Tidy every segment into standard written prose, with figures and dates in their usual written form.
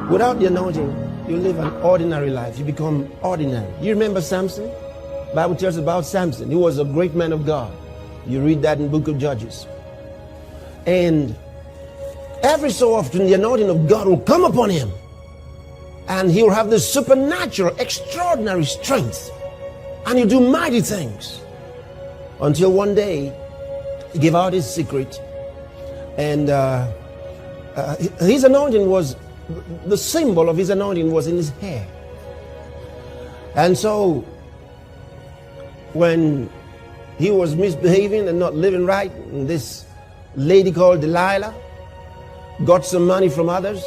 Without the anointing, you live an ordinary life. You become ordinary. You remember Samson? The Bible tells us about Samson. He was a great man of God. You read that in the book of Judges. And every so often, the anointing of God will come upon him. And he will have this supernatural, extraordinary strength. And he'll do mighty things. Until one day, he gave out his secret. And his anointing was, the symbol of his anointing was in his hair. And so, when he was misbehaving and not living right, and this lady called Delilah got some money from others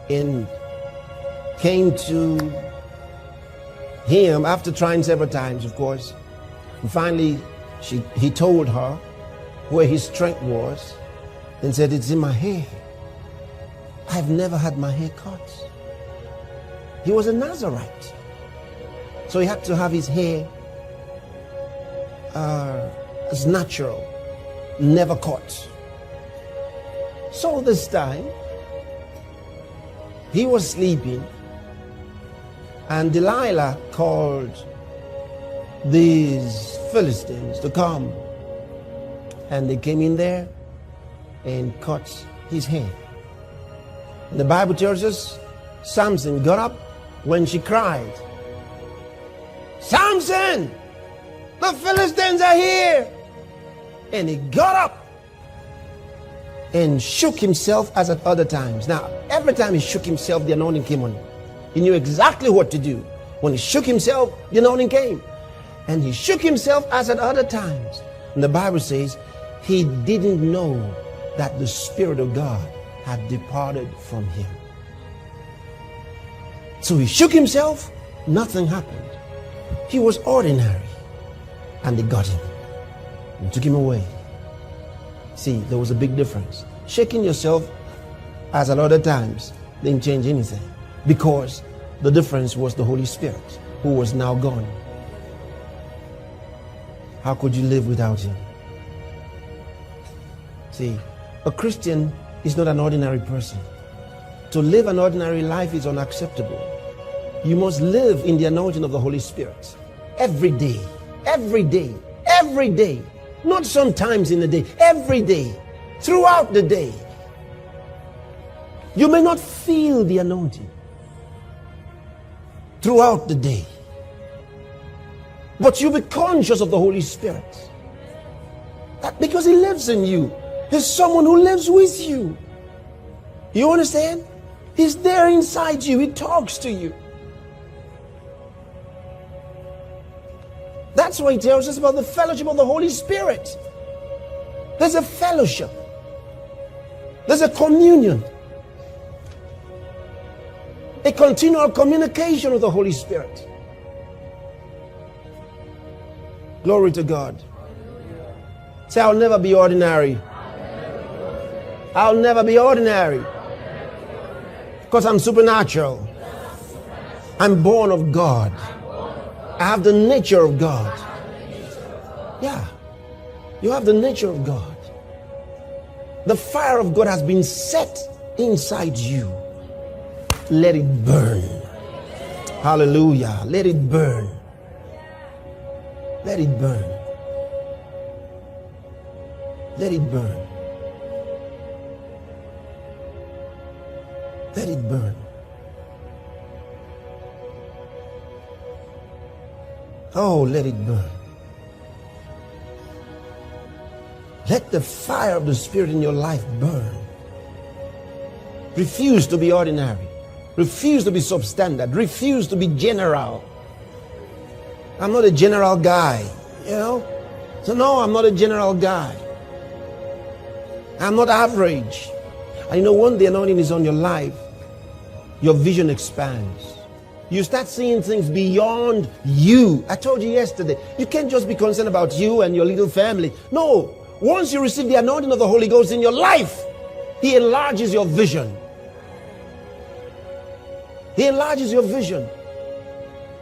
and came to him after trying several times, of course. And finally, he told her where his strength was and said, "It's in my hair. I've never had my hair cut." He was a Nazarite. So he had to have his hair as natural, never cut. So this time, he was sleeping, and Delilah called these Philistines to come. And they came in there and cut his hair. And the Bible tells us Samson got up when she cried, "Samson, the Philistines are here!" And he got up and shook himself as at other times. Now, every time he shook himself, the anointing came on him. He knew exactly what to do. When he shook himself, the anointing came. And he shook himself as at other times. And the Bible says he didn't know that the Spirit of God had departed from him. So he shook himself, nothing happened. He was ordinary. And they got him and took him away. See, there was a big difference. Shaking yourself as at other times didn't change anything, because the difference was the Holy Spirit, who was now gone. How could you live without him? See, a Christian is not an ordinary person. To live an ordinary life is unacceptable. You must live in the anointing of the Holy Spirit every day, every day, every day. Not sometimes in the day, every day, throughout the day. You may not feel the anointing throughout the day, but you'll be conscious of the Holy Spirit. That because he lives in you. He's someone who lives with you. You understand? He's there inside you. He talks to you. That's why he tells us about the fellowship of the Holy Spirit. There's a fellowship. There's a communion. A continual communication with the Holy Spirit. Glory to God. Say, I'll never be ordinary. I'll never be ordinary. Because I'm supernatural. I'm born of God. I have the nature of God. Yeah. You have the nature of God. The fire of God has been set inside you. Let it burn. Hallelujah. Let it burn. Let it burn. Let it burn. Let it burn. Oh, let it burn. Let the fire of the Spirit in your life burn. Refuse to be ordinary. Refuse to be substandard. Refuse to be general. I'm not a general guy, you know. So no, I'm not a general guy. I'm not average. And you know, when the anointing is on your life, your vision expands. You start seeing things beyond you. I told you yesterday, you can't just be concerned about you and your little family. No, once you receive the anointing of the Holy Ghost in your life, he enlarges your vision. He enlarges your vision.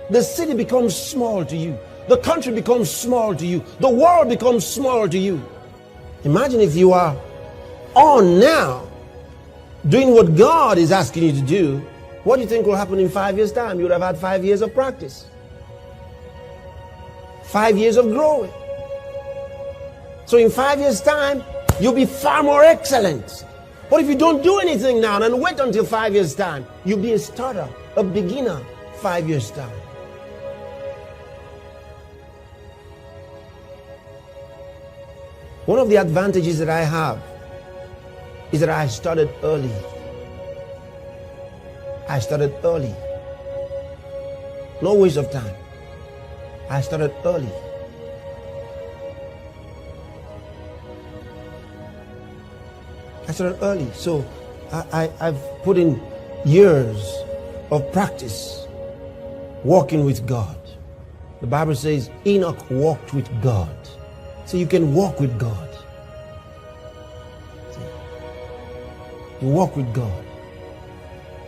The city becomes small to you. The country becomes small to you. The world becomes small to you. Imagine if you are on now doing what God is asking you to do, what do you think will happen in 5 years' time? You would have had 5 years of practice, 5 years of growing. So in 5 years' time, you'll be far more excellent. But if you don't do anything now and wait until 5 years' time, you'll be a starter, a beginner 5 years' time. One of the advantages that I have is that I started early. I started early. No waste of time. I started early. I started early. So I've put in years of practice walking with God. The Bible says Enoch walked with God. So you can walk with God. You walk with God.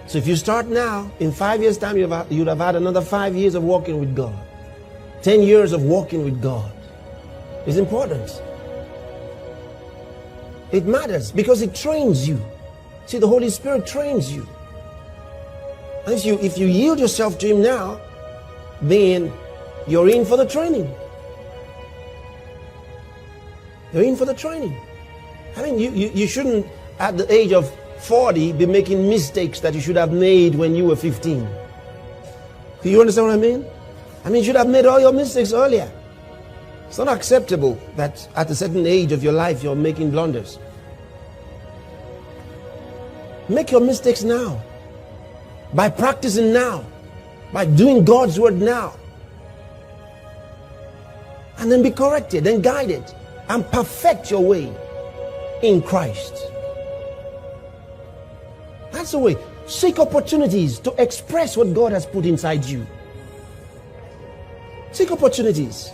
So if you start now, in 5 years' time, you'd have had another 5 years of walking with God. 10 years of walking with God. It's important. It matters because it trains you. See, the Holy Spirit trains you. And if you yield yourself to Him now, then you're in for the training. You're in for the training. I mean, you shouldn't, at the age of 40, be making mistakes that you should have made when you were 15. Do you understand what I mean? I mean, you should have made all your mistakes earlier. It's not acceptable that at a certain age of your life you're making blunders. Make your mistakes now. By practicing now. By doing God's word now. And then be corrected and guided. And perfect your way in Christ. That's the way. Seek opportunities to express what God has put inside you. Seek opportunities.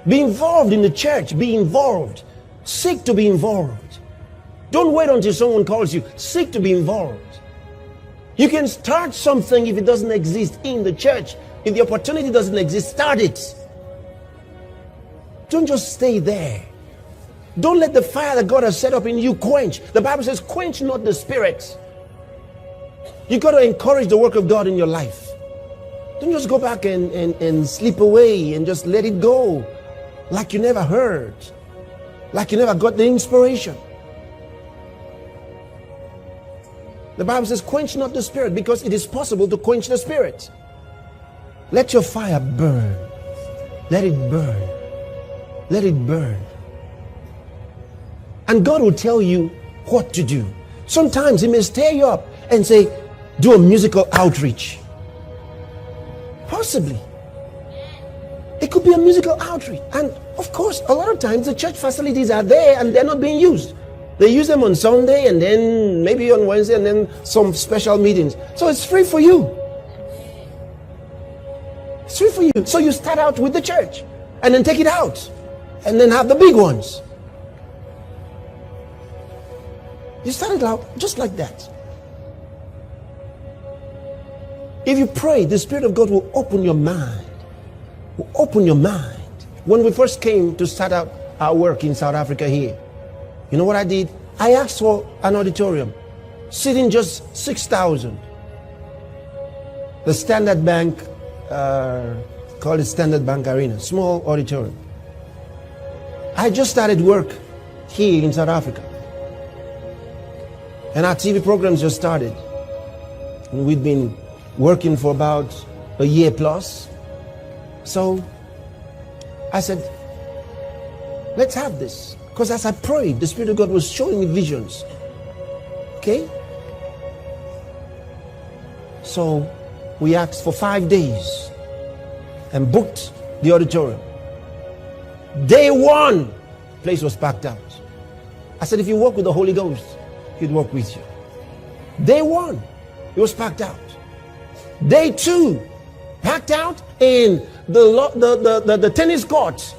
Be involved in the church. Be involved. Seek to be involved. Don't wait until someone calls you. Seek to be involved. You can start something if it doesn't exist in the church. If the opportunity doesn't exist, start it. Don't just stay there. Don't let the fire that God has set up in you quench. The Bible says, quench not the spirit. You got to encourage the work of God in your life. Don't just go back and slip away and just let it go like you never heard, like you never got the inspiration. The Bible says, quench not the spirit, because it is possible to quench the spirit. Let your fire burn. Let it burn. Let it burn. And God will tell you what to do. Sometimes He may stir you up and say, do a musical outreach. Possibly. It could be a musical outreach. And of course, a lot of times the church facilities are there and they're not being used. They use them on Sunday and then maybe on Wednesday and then some special meetings. So it's free for you. It's free for you. So you start out with the church and then take it out and then have the big ones. You started out just like that. If you pray, the Spirit of God will open your mind. Will open your mind. When we first came to start out our work in South Africa here, you know what I did? I asked for an auditorium, sitting just 6,000. The Standard Bank, called it Standard Bank Arena, small auditorium. I just started work here in South Africa. And our TV programs just started. And we've been working for about a year plus. So I said, let's have this. Because as I prayed, the Spirit of God was showing me visions. Okay? So we asked for 5 days and booked the auditorium. Day one, place was packed out. I said, if you walk with the Holy Ghost, He'd walk with you. Day one, it was packed out. Day two, packed out, and the tennis court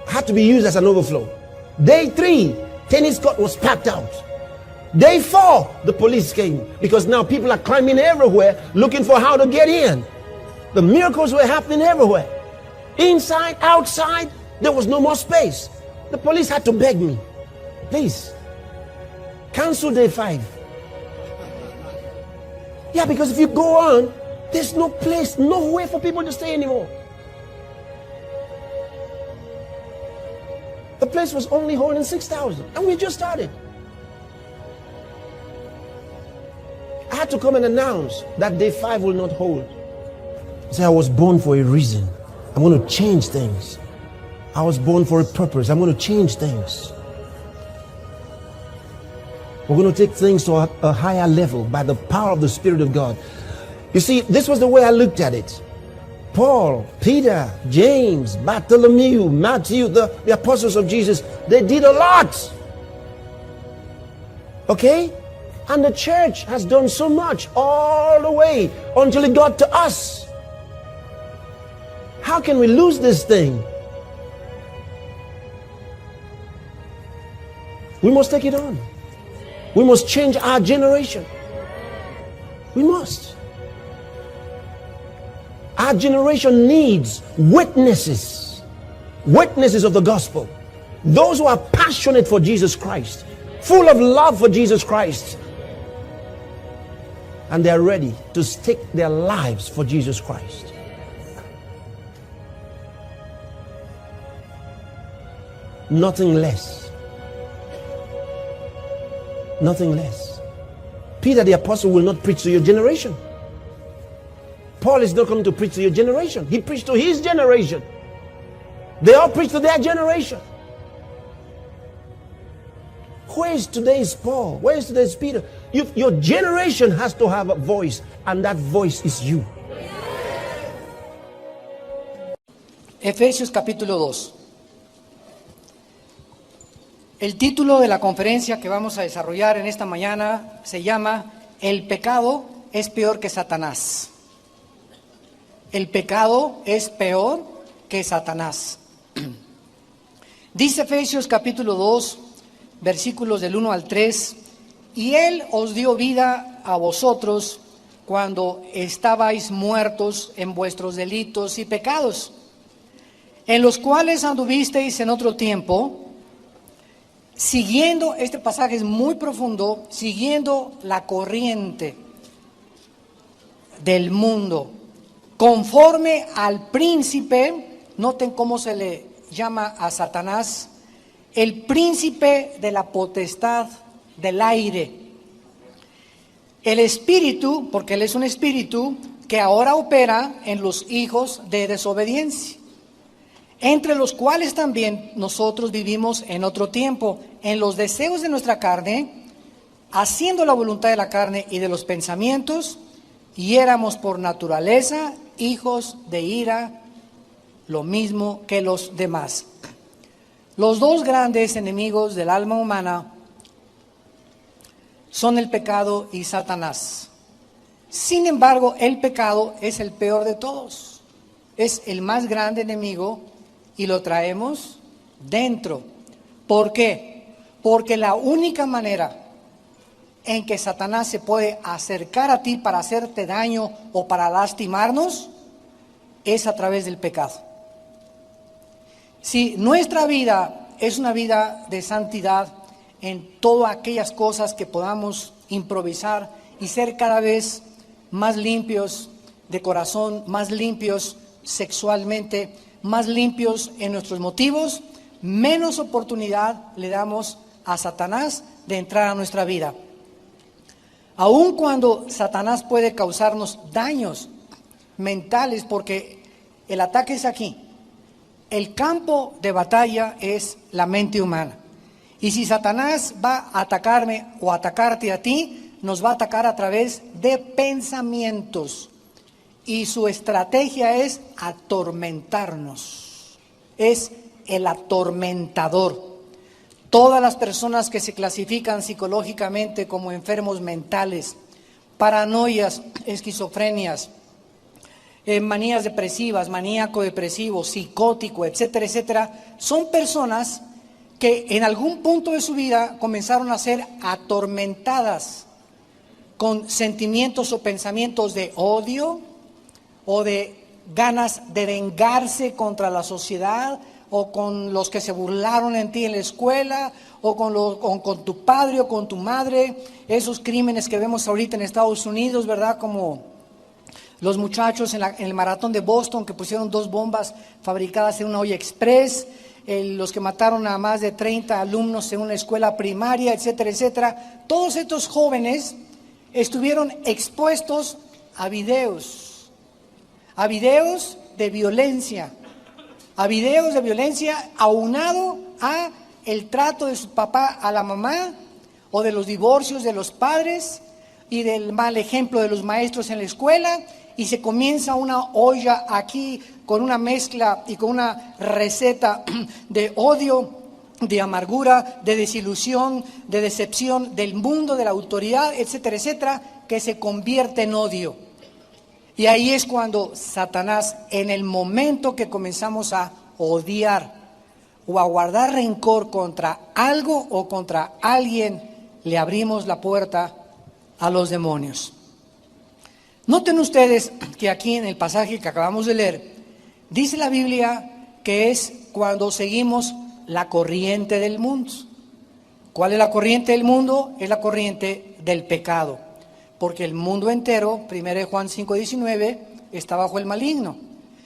had to be used as an overflow. Day three, tennis court was packed out. Day four, the police came because now people are climbing everywhere looking for how to get in. The miracles were happening everywhere. Inside, outside, there was no more space. The police had to beg me, please, Cancel day 5. Yeah, because if you go on, there's no place, nowhere for people to stay anymore. The place was only holding 6,000, and we just started. I had to come and announce that day 5 will not hold. Say, I was born for a reason. I'm going to change things. I was born for a purpose. I'm going to change things. We're going to take things to a higher level by the power of the Spirit of God. You see, this was the way I looked at it. Paul, Peter, James, Bartholomew, Matthew, the apostles of Jesus, they did a lot. Okay? And the church has done so much all the way until it got to us. How can we lose this thing? We must take it on. We must change our generation. We must. Our generation needs witnesses. Witnesses of the gospel. Those who are passionate for Jesus Christ. Full of love for Jesus Christ. And they are ready to stake their lives for Jesus Christ. Nothing less. Nothing less. Peter the apostle will not preach to your generation. Paul is not coming to preach to your generation. He preached to his generation. They all preach to their generation. Where is today's Paul? Where is today's Peter? Your generation has to have a voice, and that voice is you. Efesios capítulo 2. El título de la conferencia que vamos a desarrollar en esta mañana se llama El pecado es peor que Satanás. El pecado es peor que Satanás. Dice Efesios capítulo 2, versículos del 1 al 3, y Él os dio vida a vosotros cuando estabais muertos en vuestros delitos y pecados, en los cuales anduvisteis en otro tiempo, siguiendo, este pasaje es muy profundo, siguiendo la corriente del mundo, conforme al príncipe, noten cómo se le llama a Satanás, el príncipe de la potestad del aire. El espíritu, porque él es un espíritu, que ahora opera en los hijos de desobediencia, entre los cuales también nosotros vivimos en otro tiempo, en los deseos de nuestra carne, haciendo la voluntad de la carne y de los pensamientos, y éramos por naturaleza hijos de ira, lo mismo que los demás. Los dos grandes enemigos del alma humana son el pecado y Satanás. Sin embargo, el pecado es el peor de todos. Es el más grande enemigo y lo traemos dentro. ¿Por qué? Porque la única manera en que Satanás se puede acercar a ti para hacerte daño o para lastimarnos es a través del pecado. Si nuestra vida es una vida de santidad en todas aquellas cosas que podamos improvisar y ser cada vez más limpios de corazón, más limpios sexualmente, más limpios en nuestros motivos, menos oportunidad le damos a Satanás de entrar a nuestra vida. Aun cuando Satanás puede causarnos daños mentales, porque el ataque es aquí. El campo de batalla es la mente humana. Y si Satanás va a atacarme o atacarte a ti, nos va a atacar a través de pensamientos. Y su estrategia es atormentarnos. Es el atormentador. Todas las personas que se clasifican psicológicamente como enfermos mentales, paranoias, esquizofrenias, manías depresivas, maníaco depresivo, psicótico, etcétera, etcétera, son personas que en algún punto de su vida comenzaron a ser atormentadas con sentimientos o pensamientos de odio o de ganas de vengarse contra la sociedad o con los que se burlaron en ti en la escuela, o con tu padre o con tu madre, esos crímenes que vemos ahorita en Estados Unidos, ¿verdad? Como los muchachos en el maratón de Boston que pusieron 2 bombas fabricadas en una olla express, los que mataron a más de 30 alumnos en una escuela primaria, etcétera, etcétera. Todos estos jóvenes estuvieron expuestos a videos de violencia, aunado a el trato de su papá a la mamá, o de los divorcios de los padres y del mal ejemplo de los maestros en la escuela, y se comienza una olla aquí con una mezcla y con una receta de odio, de amargura, de desilusión, de decepción del mundo, de la autoridad, etcétera, etcétera, que se convierte en odio. Y ahí es cuando Satanás, en el momento que comenzamos a odiar o a guardar rencor contra algo o contra alguien, le abrimos la puerta a los demonios. Noten ustedes que aquí en el pasaje que acabamos de leer, dice la Biblia que es cuando seguimos la corriente del mundo. ¿Cuál es la corriente del mundo? Es la corriente del pecado. Porque el mundo entero, 1 Juan 5:19, está bajo el maligno.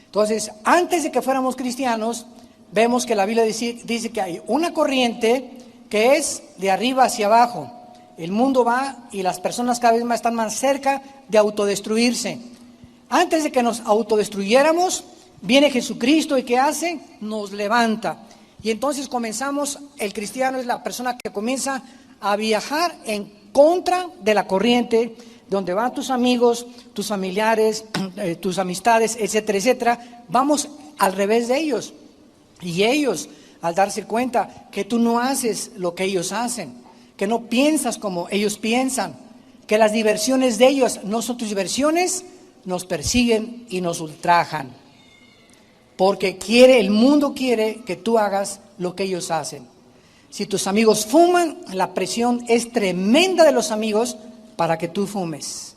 Entonces, antes de que fuéramos cristianos, vemos que la Biblia dice que hay una corriente que es de arriba hacia abajo. El mundo va y las personas cada vez más están más cerca de autodestruirse. Antes de que nos autodestruyéramos, viene Jesucristo y ¿qué hace? Nos levanta. Y entonces el cristiano es la persona que comienza a viajar en contra de la corriente, donde van tus amigos, tus familiares, tus amistades, etcétera, etcétera. Vamos al revés de ellos. Y ellos, al darse cuenta que tú no haces lo que ellos hacen, que no piensas como ellos piensan, que las diversiones de ellos no son tus diversiones, nos persiguen y nos ultrajan. Porque el mundo quiere que tú hagas lo que ellos hacen. Si tus amigos fuman, la presión es tremenda de los amigos para que tú fumes.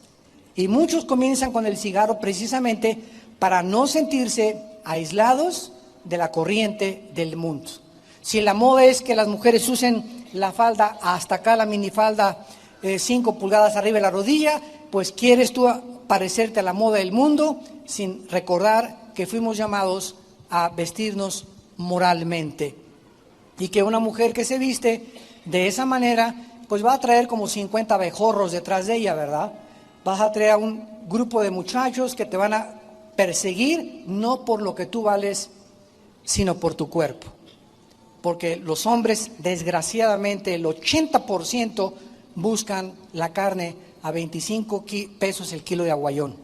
Y muchos comienzan con el cigarro precisamente para no sentirse aislados de la corriente del mundo. Si la moda es que las mujeres usen la falda hasta acá, la minifalda 5 pulgadas arriba de la rodilla, pues quieres tú parecerte a la moda del mundo sin recordar que fuimos llamados a vestirnos moralmente. Y que una mujer que se viste de esa manera, pues va a traer como 50 abejorros detrás de ella, ¿verdad? Vas a traer a un grupo de muchachos que te van a perseguir, no por lo que tú vales, sino por tu cuerpo. Porque los hombres, desgraciadamente, el 80% buscan la carne a 25 pesos el kilo de aguayón.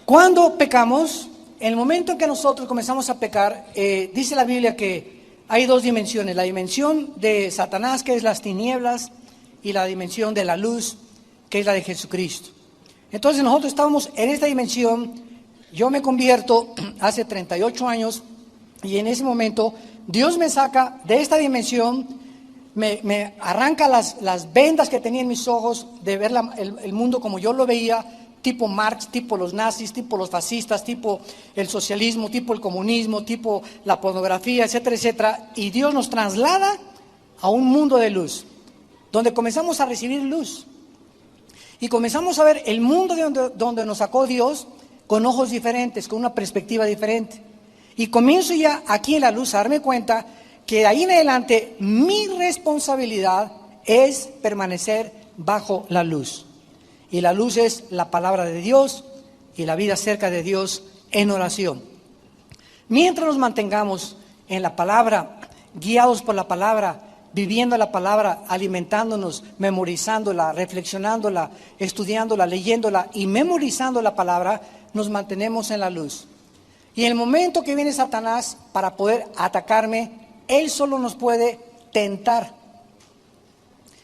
¿Cuándo pecamos? En el momento en que nosotros comenzamos a pecar, dice la Biblia que hay 2 dimensiones, la dimensión de Satanás, que es las tinieblas, y la dimensión de la luz, que es la de Jesucristo. Entonces nosotros estábamos en esta dimensión. Yo me convierto hace 38 años y en ese momento Dios me saca de esta dimensión, me arranca las vendas que tenía en mis ojos de ver el mundo como yo lo veía, tipo Marx, tipo los nazis, tipo los fascistas, tipo el socialismo, tipo el comunismo, tipo la pornografía, etcétera, etcétera. Y Dios nos traslada a un mundo de luz, donde comenzamos a recibir luz. Y comenzamos a ver el mundo donde nos sacó Dios con ojos diferentes, con una perspectiva diferente. Y comienzo ya aquí en la luz a darme cuenta que de ahí en adelante mi responsabilidad es permanecer bajo la luz. Y la luz es la palabra de Dios y la vida cerca de Dios en oración. Mientras nos mantengamos en la palabra, guiados por la palabra, viviendo la palabra, alimentándonos, memorizándola, reflexionándola, estudiándola, leyéndola y memorizando la palabra, nos mantenemos en la luz. Y en el momento que viene Satanás para poder atacarme, él solo nos puede tentar.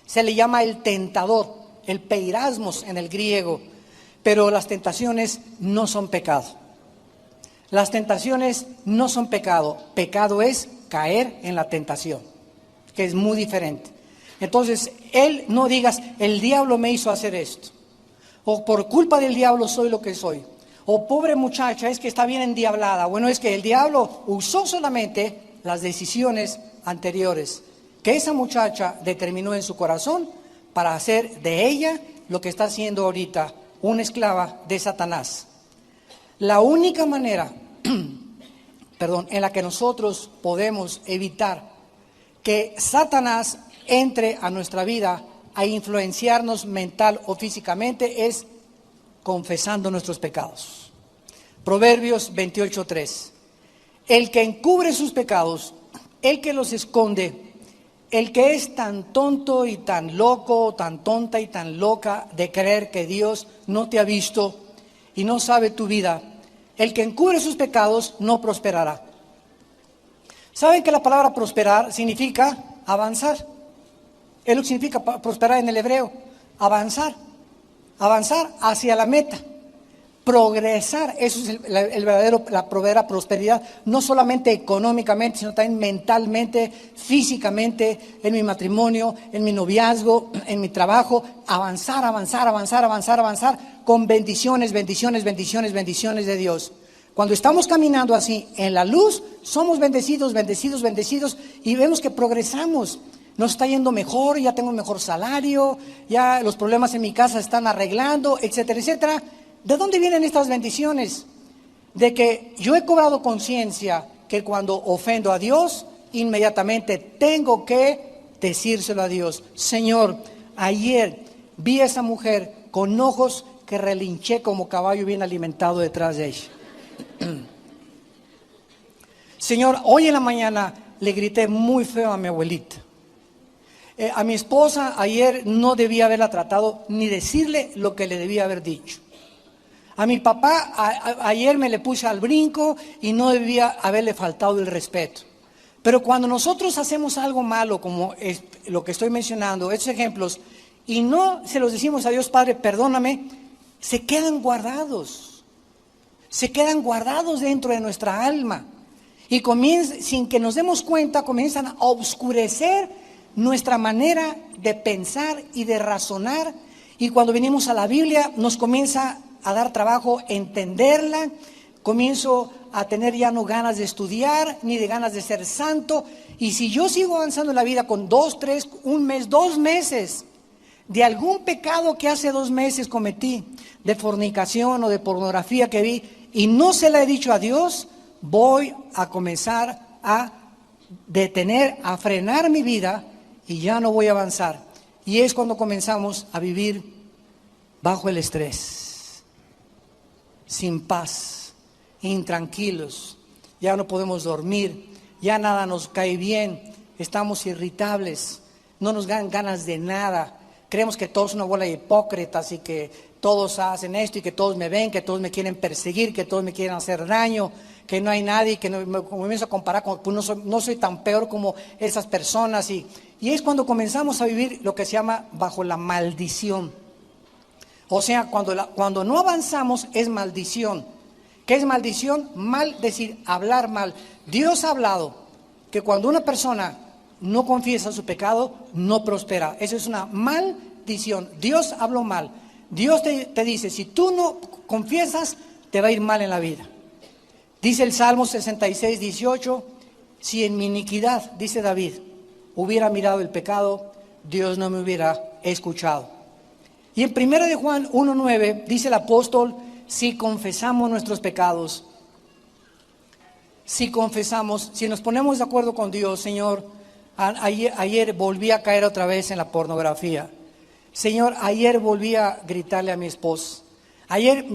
Se le llama el tentador, el peirasmos en el griego, pero las tentaciones no son pecado. Las tentaciones no son pecado. Pecado es caer en la tentación, que es muy diferente. Entonces, no digas, el diablo me hizo hacer esto, o por culpa del diablo soy lo que soy, O pobre muchacha, es que está bien endiablada. Bueno, es que el diablo usó solamente las decisiones anteriores que esa muchacha determinó en su corazón para hacer de ella lo que está haciendo ahorita, una esclava de Satanás. La única manera, en la que nosotros podemos evitar que Satanás entre a nuestra vida a influenciarnos mental o físicamente es confesando nuestros pecados. Proverbios 28:3. El que encubre sus pecados, el que los esconde, el que es tan tonto y tan loco, tan tonta y tan loca de creer que Dios no te ha visto y no sabe tu vida, el que encubre sus pecados no prosperará. ¿Saben que la palabra prosperar significa avanzar? Es lo que significa prosperar en el hebreo, avanzar hacia la meta, progresar. Eso es la verdadera prosperidad, no solamente económicamente, sino también mentalmente, físicamente, en mi matrimonio, en mi noviazgo, en mi trabajo. Avanzar, con bendiciones de Dios. Cuando estamos caminando así en la luz, somos bendecidos, y vemos que progresamos. Nos está yendo mejor, ya tengo un mejor salario, ya los problemas en mi casa se están arreglando, etcétera, etcétera. ¿De dónde vienen estas bendiciones? De que yo he cobrado conciencia que cuando ofendo a Dios, inmediatamente tengo que decírselo a Dios. Señor, ayer vi a esa mujer con ojos que relinché como caballo bien alimentado detrás de ella. Señor, hoy en la mañana le grité muy feo a mi abuelita. A mi esposa ayer no debía haberla tratado ni decirle lo que le debía haber dicho. A mi papá ayer me le puse al brinco y no debía haberle faltado el respeto. Pero cuando nosotros hacemos algo malo, como es lo que estoy mencionando, estos ejemplos, y no se los decimos a Dios, Padre, perdóname, se quedan guardados dentro de nuestra alma. Y sin que nos demos cuenta, comienzan a oscurecer nuestra manera de pensar y de razonar, y cuando venimos a la Biblia nos comienza a dar trabajo entenderla, comienzo a tener ya no ganas de estudiar, ni de ganas de ser santo, y si yo sigo avanzando en la vida con 2, 3, un mes, 2 meses, de algún pecado que hace 2 meses cometí, de fornicación o de pornografía que vi, y no se la he dicho a Dios, voy a comenzar a detener, a frenar mi vida, y ya no voy a avanzar. Y es cuando comenzamos a vivir bajo el estrés, sin paz, intranquilos, ya no podemos dormir, ya nada nos cae bien, estamos irritables, no nos dan ganas de nada, creemos que todos son una bola de hipócritas y que todos hacen esto y que todos me ven, que todos me quieren perseguir, que todos me quieren hacer daño, que no hay nadie, que me comienzo a comparar con, pues no soy tan peor como esas personas, y es cuando comenzamos a vivir lo que se llama bajo la maldición. O sea, cuando no avanzamos es maldición. ¿Qué es maldición? Mal decir, hablar mal. Dios ha hablado que cuando una persona no confiesa su pecado, no prospera. Eso es una maldición. Dios habló mal. Dios te dice, si tú no confiesas, te va a ir mal en la vida. Dice el Salmo 66:18, si en mi iniquidad, dice David, hubiera mirado el pecado, Dios no me hubiera escuchado. Y en 1 de Juan 1:9 dice el apóstol, si confesamos nuestros pecados, si nos ponemos de acuerdo con Dios, Señor, ayer volví a caer otra vez en la pornografía. Señor, ayer volví a gritarle a mi esposo. Ayer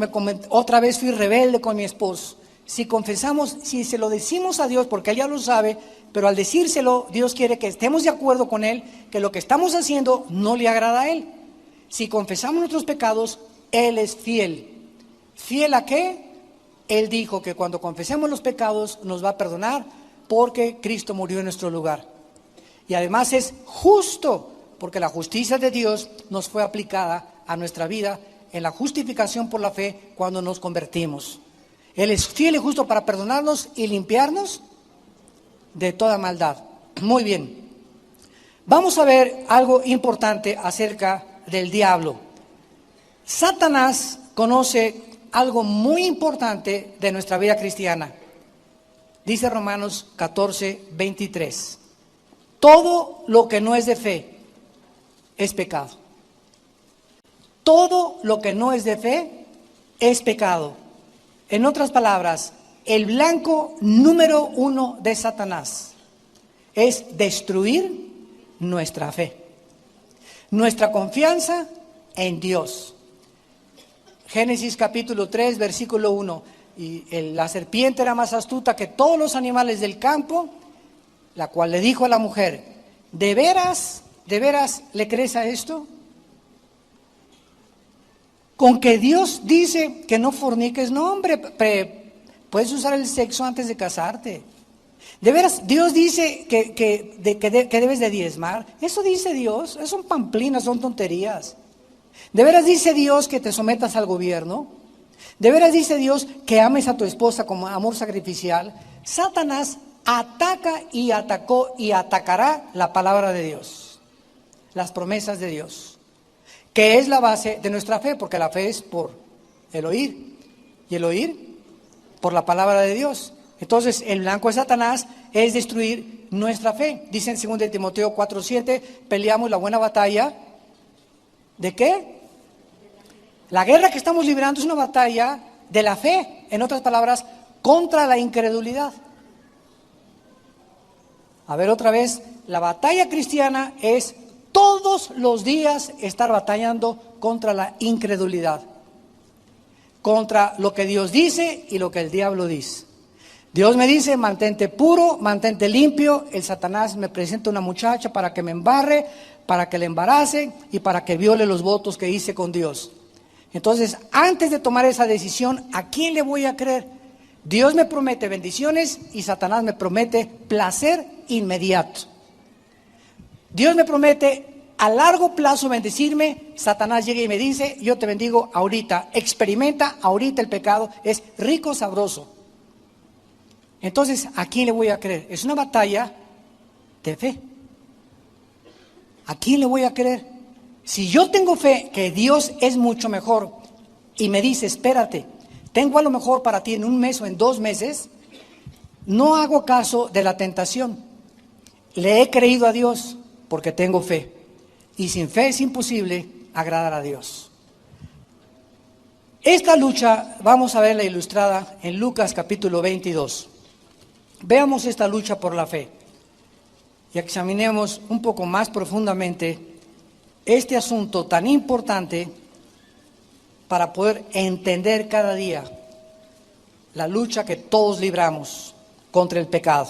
otra vez fui rebelde con mi esposo. Si confesamos, si se lo decimos a Dios, porque Él ya lo sabe, pero al decírselo, Dios quiere que estemos de acuerdo con Él, que lo que estamos haciendo no le agrada a Él. Si confesamos nuestros pecados, Él es fiel. ¿Fiel a qué? Él dijo que cuando confesemos los pecados nos va a perdonar porque Cristo murió en nuestro lugar. Y además es justo, porque la justicia de Dios nos fue aplicada a nuestra vida en la justificación por la fe cuando nos convertimos. Él es fiel y justo para perdonarnos y limpiarnos de toda maldad. Muy bien. Vamos a ver algo importante acerca del diablo. Satanás conoce algo muy importante de nuestra vida cristiana. Dice Romanos 14:23. Todo lo que no es de fe es pecado. Todo lo que no es de fe es pecado. En otras palabras, el blanco número 1 de Satanás es destruir nuestra fe, nuestra confianza en Dios. Génesis capítulo 3, versículo 1. Y la serpiente era más astuta que todos los animales del campo, la cual le dijo a la mujer, ¿de veras le crees a esto? Con que Dios dice que no forniques, no hombre, puedes usar el sexo antes de casarte. De veras, Dios dice que debes de diezmar. Eso dice Dios, eso son pamplinas, son tonterías. De veras dice Dios que te sometas al gobierno. De veras dice Dios que ames a tu esposa como amor sacrificial. Satanás ataca y atacó y atacará la palabra de Dios, las promesas de Dios, que es la base de nuestra fe, porque la fe es por el oír y el oír por la palabra de Dios. Entonces, el blanco de Satanás es destruir nuestra fe. Dice en 2 Timoteo 4:7, peleamos la buena batalla. ¿De qué? La guerra que estamos librando es una batalla de la fe, en otras palabras, contra la incredulidad. A ver otra vez, la batalla cristiana es todos los días estar batallando contra la incredulidad, contra lo que Dios dice y lo que el diablo dice. Dios me dice, mantente puro, mantente limpio. El Satanás me presenta una muchacha para que me embarre, para que le embarace y para que viole los votos que hice con Dios. Entonces, antes de tomar esa decisión, ¿a quién le voy a creer? Dios me promete bendiciones y Satanás me promete placer inmediato. Dios me promete a largo plazo bendecirme, Satanás llega y me dice, yo te bendigo ahorita, experimenta ahorita el pecado, es rico, sabroso. Entonces, ¿a quién le voy a creer? Es una batalla de fe. ¿A quién le voy a creer? Si yo tengo fe que Dios es mucho mejor y me dice, espérate, tengo a lo mejor para ti en 1 mes o en 2 meses, no hago caso de la tentación. Le he creído a Dios porque tengo fe. Y sin fe es imposible agradar a Dios. Esta lucha vamos a verla ilustrada en Lucas capítulo 22. Veamos esta lucha por la fe y examinemos un poco más profundamente este asunto tan importante para poder entender cada día la lucha que todos libramos contra el pecado.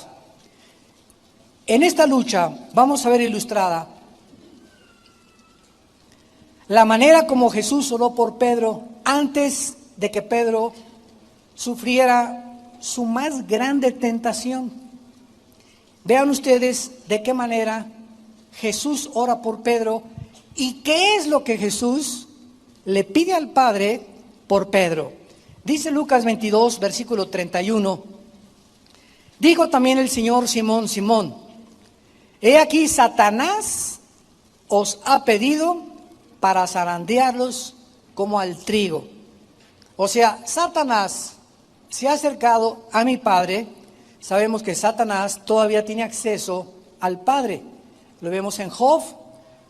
En esta lucha vamos a ver ilustrada la manera como Jesús oró por Pedro antes de que Pedro sufriera su más grande tentación. Vean ustedes de qué manera Jesús ora por Pedro y qué es lo que Jesús le pide al Padre por Pedro. Dice Lucas 22, versículo 31. Dijo también el Señor: Simón, Simón, he aquí Satanás os ha pedido para zarandearlos como al trigo. O sea, Satanás se ha acercado a mi Padre. Sabemos que Satanás todavía tiene acceso al Padre. Lo vemos en Job,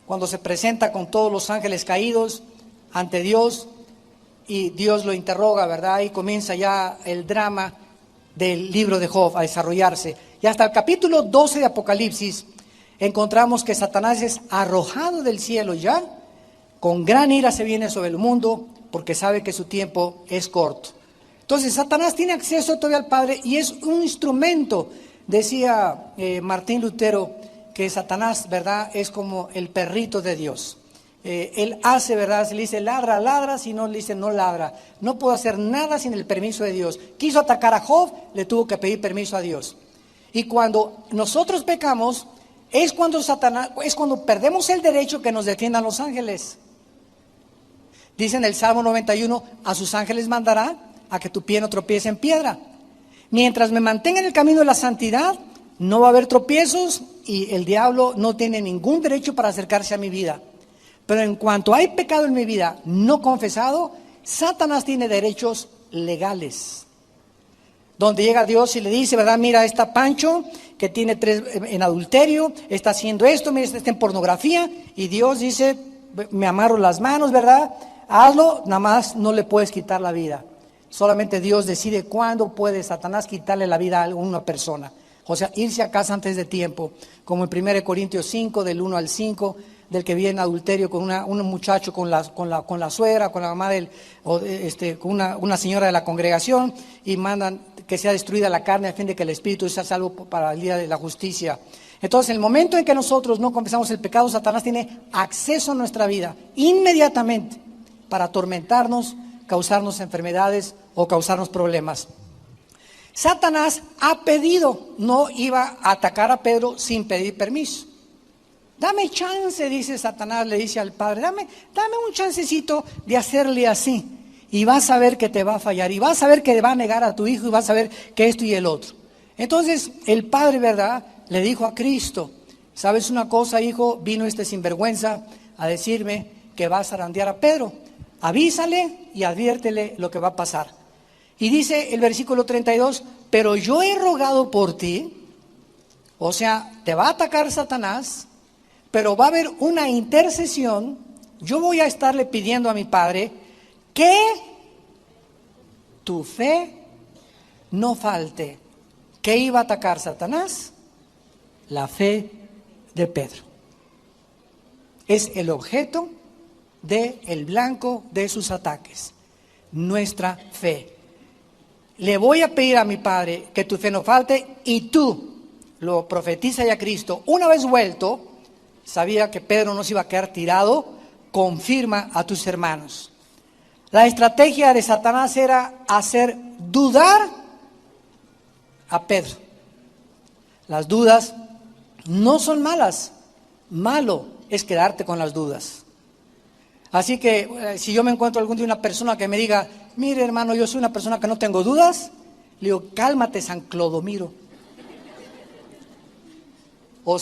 cuando se presenta con todos los ángeles caídos ante Dios y Dios lo interroga, ¿verdad? Y comienza ya el drama del libro de Job a desarrollarse. Y hasta el capítulo 12 de Apocalipsis encontramos que Satanás es arrojado del cielo ya, con gran ira se viene sobre el mundo porque sabe que su tiempo es corto. Entonces Satanás tiene acceso todavía al Padre y es un instrumento. Decía Martín Lutero que Satanás, ¿verdad?, es como el perrito de Dios. Él hace, ¿verdad?, si le dice ladra, ladra, si no le dice no ladra. No puedo hacer nada sin el permiso de Dios. Quiso atacar a Job, le tuvo que pedir permiso a Dios. Y cuando nosotros pecamos, es cuando perdemos el derecho que nos defiendan los ángeles. Dice en el Salmo 91, a sus ángeles mandará a que tu pie no tropiece en piedra. Mientras me mantenga en el camino de la santidad, no va a haber tropiezos y el diablo no tiene ningún derecho para acercarse a mi vida. Pero en cuanto hay pecado en mi vida no confesado, Satanás tiene derechos legales. Donde llega Dios y le dice, ¿verdad? Mira, está Pancho, que tiene 3 en adulterio, está haciendo esto, mira, está en pornografía. Y Dios dice, me amarro las manos, ¿verdad? Hazlo, nada más no le puedes quitar la vida. Solamente Dios decide cuándo puede Satanás quitarle la vida a una persona. O sea, irse a casa antes de tiempo. Como en 1 Corintios 5, del 1 al 5, del que viene en adulterio con un muchacho, con la suegra, con la mamá con una señora de la congregación, y mandan que sea destruida la carne a fin de que el espíritu sea salvo para el día de la justicia. Entonces, en el momento en que nosotros no confesamos el pecado, Satanás tiene acceso a nuestra vida inmediatamente para atormentarnos, causarnos enfermedades o causarnos problemas. Satanás ha pedido, no iba a atacar a Pedro sin pedir permiso. Dame chance, dice Satanás, le dice al Padre, dame un chancecito de hacerle así. Y vas a ver que te va a fallar, y vas a ver que va a negar a tu hijo, y vas a ver que esto y el otro. Entonces el Padre, ¿verdad?, le dijo a Cristo, ¿sabes una cosa, hijo? Vino este sinvergüenza a decirme que va a zarandear a Pedro. Avísale y adviértele lo que va a pasar. Y dice el versículo 32, pero yo he rogado por ti, o sea, te va a atacar Satanás, pero va a haber una intercesión. Yo voy a estarle pidiendo a mi Padre que tu fe no falte. ¿Qué iba a atacar Satanás? La fe de Pedro. Es el objeto del blanco de sus ataques, nuestra fe. Le voy a pedir a mi Padre que tu fe no falte, y tú lo profetiza ya Cristo. Una vez vuelto, sabía que Pedro no se iba a quedar tirado, confirma a tus hermanos. La estrategia de Satanás era hacer dudar a Pedro. Las dudas no son malas, malo es quedarte con las dudas. Así que si yo me encuentro algún día una persona que me diga, mire hermano, yo soy una persona que no tengo dudas, le digo, cálmate San Clodomiro. O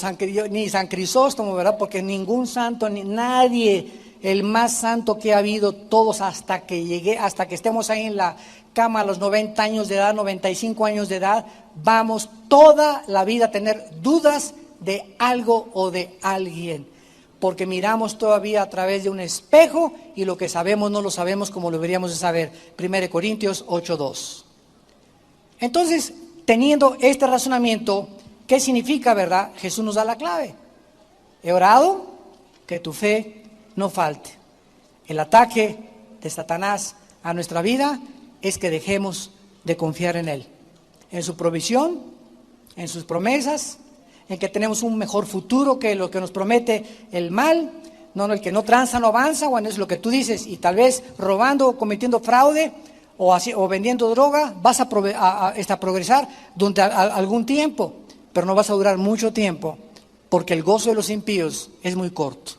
ni San Crisóstomo, ¿verdad? Porque ningún santo, ni nadie, el más santo que ha habido, todos hasta que estemos ahí en la cama a los 90 años de edad, 95 años de edad, vamos toda la vida a tener dudas de algo o de alguien. Porque miramos todavía a través de un espejo y lo que sabemos no lo sabemos como lo deberíamos de saber. 1 Corintios 8:2. Entonces, teniendo este razonamiento, ¿qué significa, verdad? Jesús nos da la clave. He orado que tu fe no falte. El ataque de Satanás a nuestra vida es que dejemos de confiar en Él, en su provisión, en sus promesas, en que tenemos un mejor futuro que lo que nos promete el mal. No, el que no tranza no avanza, bueno, es lo que tú dices, y tal vez robando o cometiendo fraude o vendiendo droga vas a progresar durante algún tiempo, pero no vas a durar mucho tiempo, porque el gozo de los impíos es muy corto.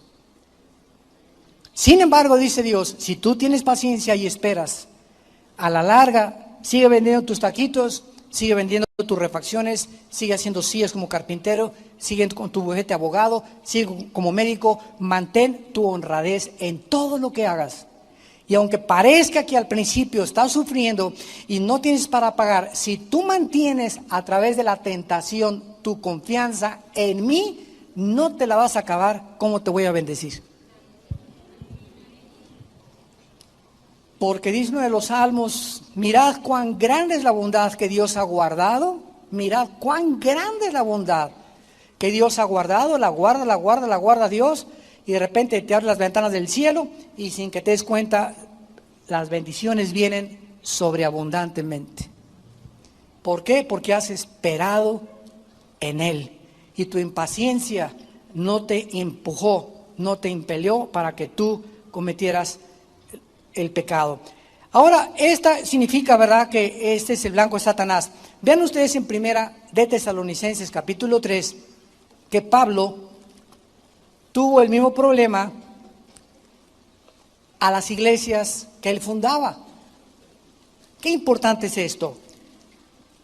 Sin embargo, dice Dios, si tú tienes paciencia y esperas, a la larga, sigue vendiendo tus taquitos, sigue vendiendo tus refacciones, sigue haciendo sillas como carpintero, sigue con tu bufete de abogado, sigue como médico, mantén tu honradez en todo lo que hagas. Y aunque parezca que al principio estás sufriendo y no tienes para pagar, si tú mantienes a través de la tentación tu confianza en mí, no te la vas a acabar. ¿Cómo te voy a bendecir? Porque dice uno de los salmos, mirad cuán grande es la bondad que Dios ha guardado, mirad cuán grande es la bondad que Dios ha guardado, la guarda Dios, y de repente te abre las ventanas del cielo y sin que te des cuenta, las bendiciones vienen sobreabundantemente. ¿Por qué? Porque has esperado en Él y tu impaciencia no te empujó, no te impelió para que tú cometieras el pecado. Ahora, esta significa, ¿verdad?, que este es el blanco de Satanás. Vean ustedes en Primera de Tesalonicenses capítulo 3, que Pablo tuvo el mismo problema a las iglesias que él fundaba. Qué importante es esto.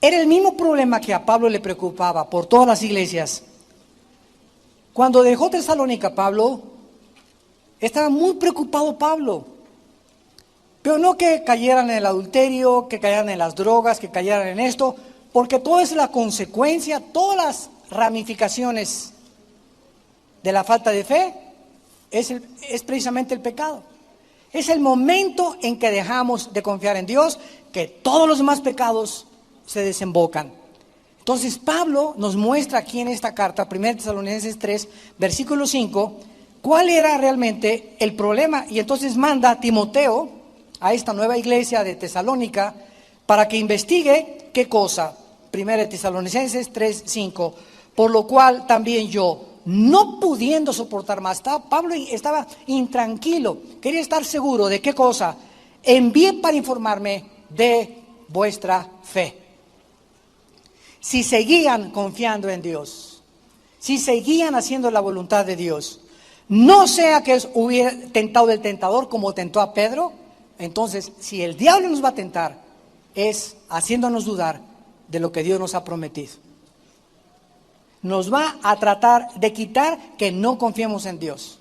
Era el mismo problema que a Pablo le preocupaba por todas las iglesias. Cuando dejó Tesalónica, Pablo estaba muy preocupado. Pablo Pero no que cayeran en el adulterio, que cayeran en las drogas, que cayeran en esto, porque todo es la consecuencia, todas las ramificaciones de la falta de fe es precisamente el pecado. Es el momento en que dejamos de confiar en Dios que todos los demás pecados se desembocan. Entonces Pablo nos muestra aquí en esta carta, 1 Tesalonicenses 3, versículo 5, cuál era realmente el problema. Y entonces manda a Timoteo a esta nueva iglesia de Tesalónica para que investigue qué cosa. 1 Tesalonicenses 3, 5, por lo cual también yo, no pudiendo soportar más, Pablo estaba intranquilo, quería estar seguro de qué cosa, envié para informarme de vuestra fe. Si seguían confiando en Dios, si seguían haciendo la voluntad de Dios, no sea que hubiera tentado el tentador como tentó a Pedro. Entonces, si el diablo nos va a tentar, es haciéndonos dudar de lo que Dios nos ha prometido. Nos va a tratar de quitar que no confiemos en Dios,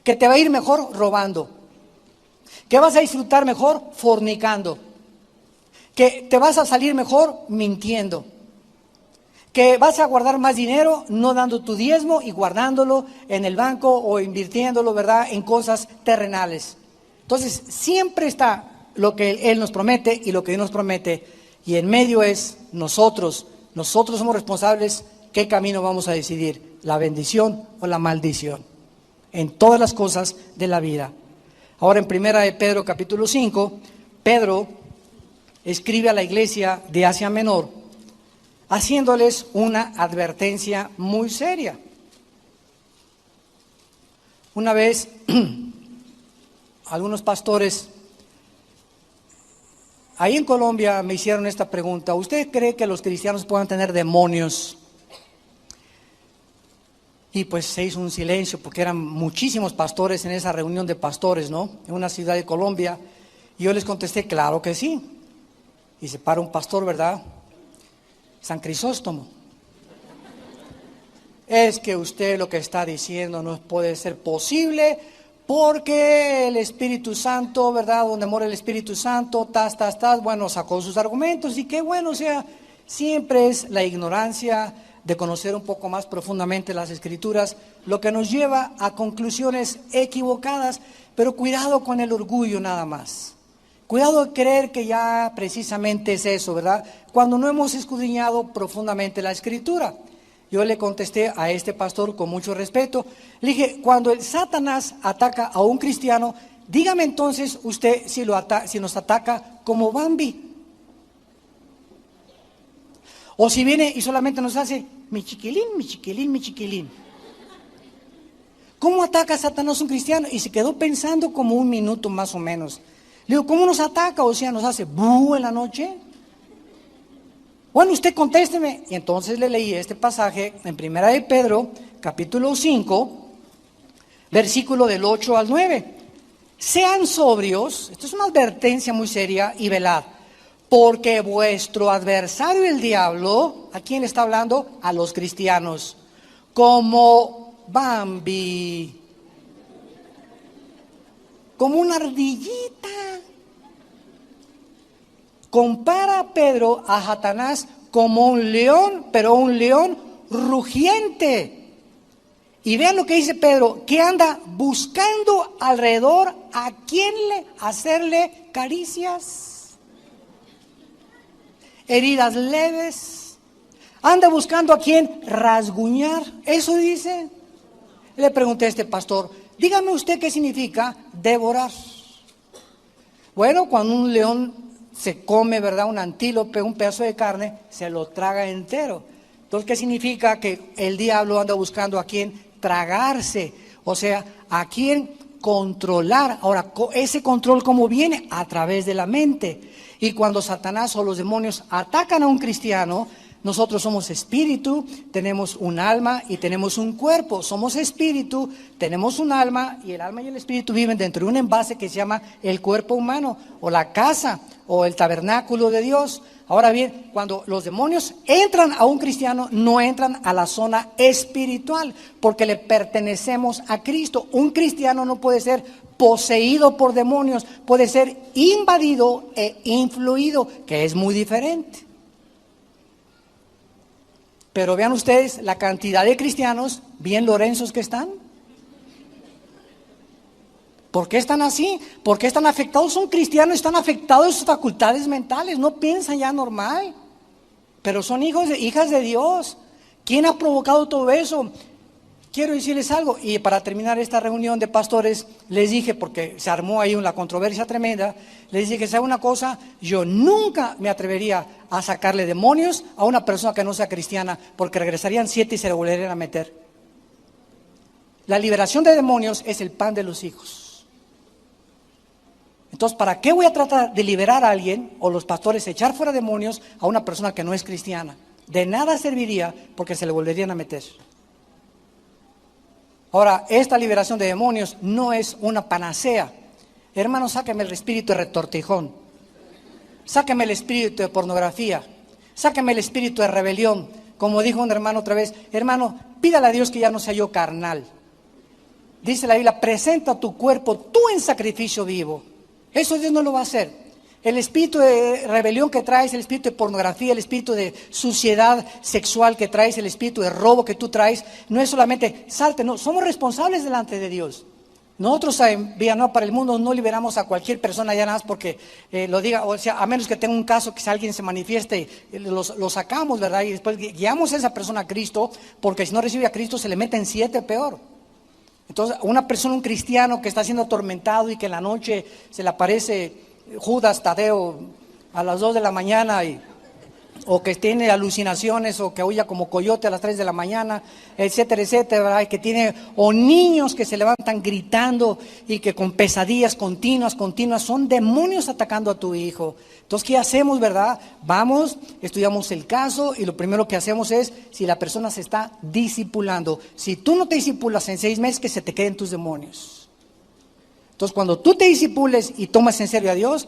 que te va a ir mejor robando, que vas a disfrutar mejor fornicando, que te vas a salir mejor mintiendo, que vas a guardar más dinero no dando tu diezmo y guardándolo en el banco o invirtiéndolo, ¿verdad?, en cosas terrenales. Entonces siempre está lo que Él nos promete y lo que Dios nos promete, y en medio es nosotros somos responsables. ¿Qué camino vamos a decidir? ¿La bendición o la maldición? En todas las cosas de la vida. Ahora en 1 de Pedro capítulo 5, Pedro escribe a la iglesia de Asia Menor, haciéndoles una advertencia muy seria. Una vez, algunos pastores ahí en Colombia me hicieron esta pregunta: ¿usted cree que los cristianos puedan tener demonios? Y pues se hizo un silencio porque eran muchísimos pastores en esa reunión de pastores, ¿no?, en una ciudad de Colombia. Y yo les contesté, claro que sí. Y se para un pastor, ¿verdad?, San Crisóstomo. Es que usted lo que está diciendo no puede ser posible, porque el Espíritu Santo, ¿verdad?, donde mora el Espíritu Santo, bueno, sacó sus argumentos. Y qué bueno, o sea, siempre es la ignorancia de conocer un poco más profundamente las Escrituras lo que nos lleva a conclusiones equivocadas. Pero cuidado con el orgullo nada más. Cuidado de creer que ya precisamente es eso, ¿verdad?, cuando no hemos escudriñado profundamente la Escritura. Yo le contesté a este pastor con mucho respeto, le dije, cuando el Satanás ataca a un cristiano, dígame entonces usted si nos ataca como Bambi. O si viene y solamente nos hace, mi chiquilín, mi chiquilín, mi chiquilín. ¿Cómo ataca Satanás a un cristiano? Y se quedó pensando como un minuto más o menos. Le digo, ¿cómo nos ataca? O sea, ¿nos hace bú en la noche? Bueno, usted contésteme. Y entonces le leí este pasaje en 1 de Pedro, capítulo 5, versículo del 8 al 9. Sean sobrios, esto es una advertencia muy seria, y velad, porque vuestro adversario el diablo, ¿a quién le está hablando? A los cristianos, como Bambi, como una ardillita. Compara a Pedro a Satanás como un león, pero un león rugiente. Y vean lo que dice Pedro, que anda buscando alrededor a quién hacerle caricias, heridas leves. Anda buscando a quién rasguñar. Eso dice. Le pregunté a este pastor, dígame usted qué significa devorar. Bueno, cuando un león se come, ¿verdad?, un antílope, un pedazo de carne, se lo traga entero. Entonces, ¿qué significa? Que el diablo anda buscando a quién tragarse, o sea, a quién controlar. Ahora, ese control, ¿cómo viene? A través de la mente. Y cuando Satanás o los demonios atacan a un cristiano, nosotros somos espíritu, tenemos un alma y tenemos un cuerpo. Somos espíritu, tenemos un alma, y el alma y el espíritu viven dentro de un envase que se llama el cuerpo humano, o la casa, o el tabernáculo de Dios, Ahora bien, cuando los demonios entran a un cristiano, no entran a la zona espiritual, porque le pertenecemos a Cristo. Un cristiano no puede ser poseído por demonios, puede ser invadido e influido, que es muy diferente. Pero vean ustedes la cantidad de cristianos bien lorenzos que están. ¿Por qué están así? ¿Por qué están afectados? Son cristianos, están afectados de sus facultades mentales, no piensan ya normal, pero son hijas de Dios. ¿Quién ha provocado todo eso? Quiero decirles algo, y para terminar esta reunión de pastores, les dije, porque se armó ahí una controversia tremenda, les dije, ¿sabe una cosa? Yo nunca me atrevería a sacarle demonios a una persona que no sea cristiana, porque regresarían 7 y se le volverían a meter. La liberación de demonios es el pan de los hijos. Entonces, ¿para qué voy a tratar de liberar a alguien, o los pastores, echar fuera demonios a una persona que no es cristiana? De nada serviría, porque se le volverían a meter. Ahora, esta liberación de demonios no es una panacea. Hermano, sáqueme el espíritu de retortijón, sáqueme el espíritu de pornografía, sáqueme el espíritu de rebelión. Como dijo un hermano otra vez, hermano, pídale a Dios que ya no sea yo carnal. Dice la Biblia, presenta tu cuerpo tú en sacrificio vivo. Eso Dios no lo va a hacer. El espíritu de rebelión que traes, el espíritu de pornografía, el espíritu de suciedad sexual que traes, el espíritu de robo que tú traes, no es solamente salte, no, somos responsables delante de Dios. Nosotros en Villanueva para el Mundo no liberamos a cualquier persona ya nada más porque lo diga, o sea, a menos que tenga un caso que si alguien se manifieste, lo sacamos, ¿verdad? Y después guiamos a esa persona a Cristo, porque si no recibe a Cristo se le meten 7 peor. Entonces, una persona, un cristiano que está siendo atormentado y que en la noche se le aparece Judas Tadeo a las 2 de la mañana o que tiene alucinaciones o que huya como coyote a las 3 de la mañana, etcétera, etcétera, ¿verdad? Y que tiene, o niños que se levantan gritando y que con pesadillas continuas, son demonios atacando a tu hijo. Entonces, ¿qué hacemos, verdad? Vamos, estudiamos el caso y lo primero que hacemos es, si la persona se está discipulando, si tú no te discipulas en 6 meses, que se te queden tus demonios. Entonces, cuando tú te discipules y tomas en serio a Dios,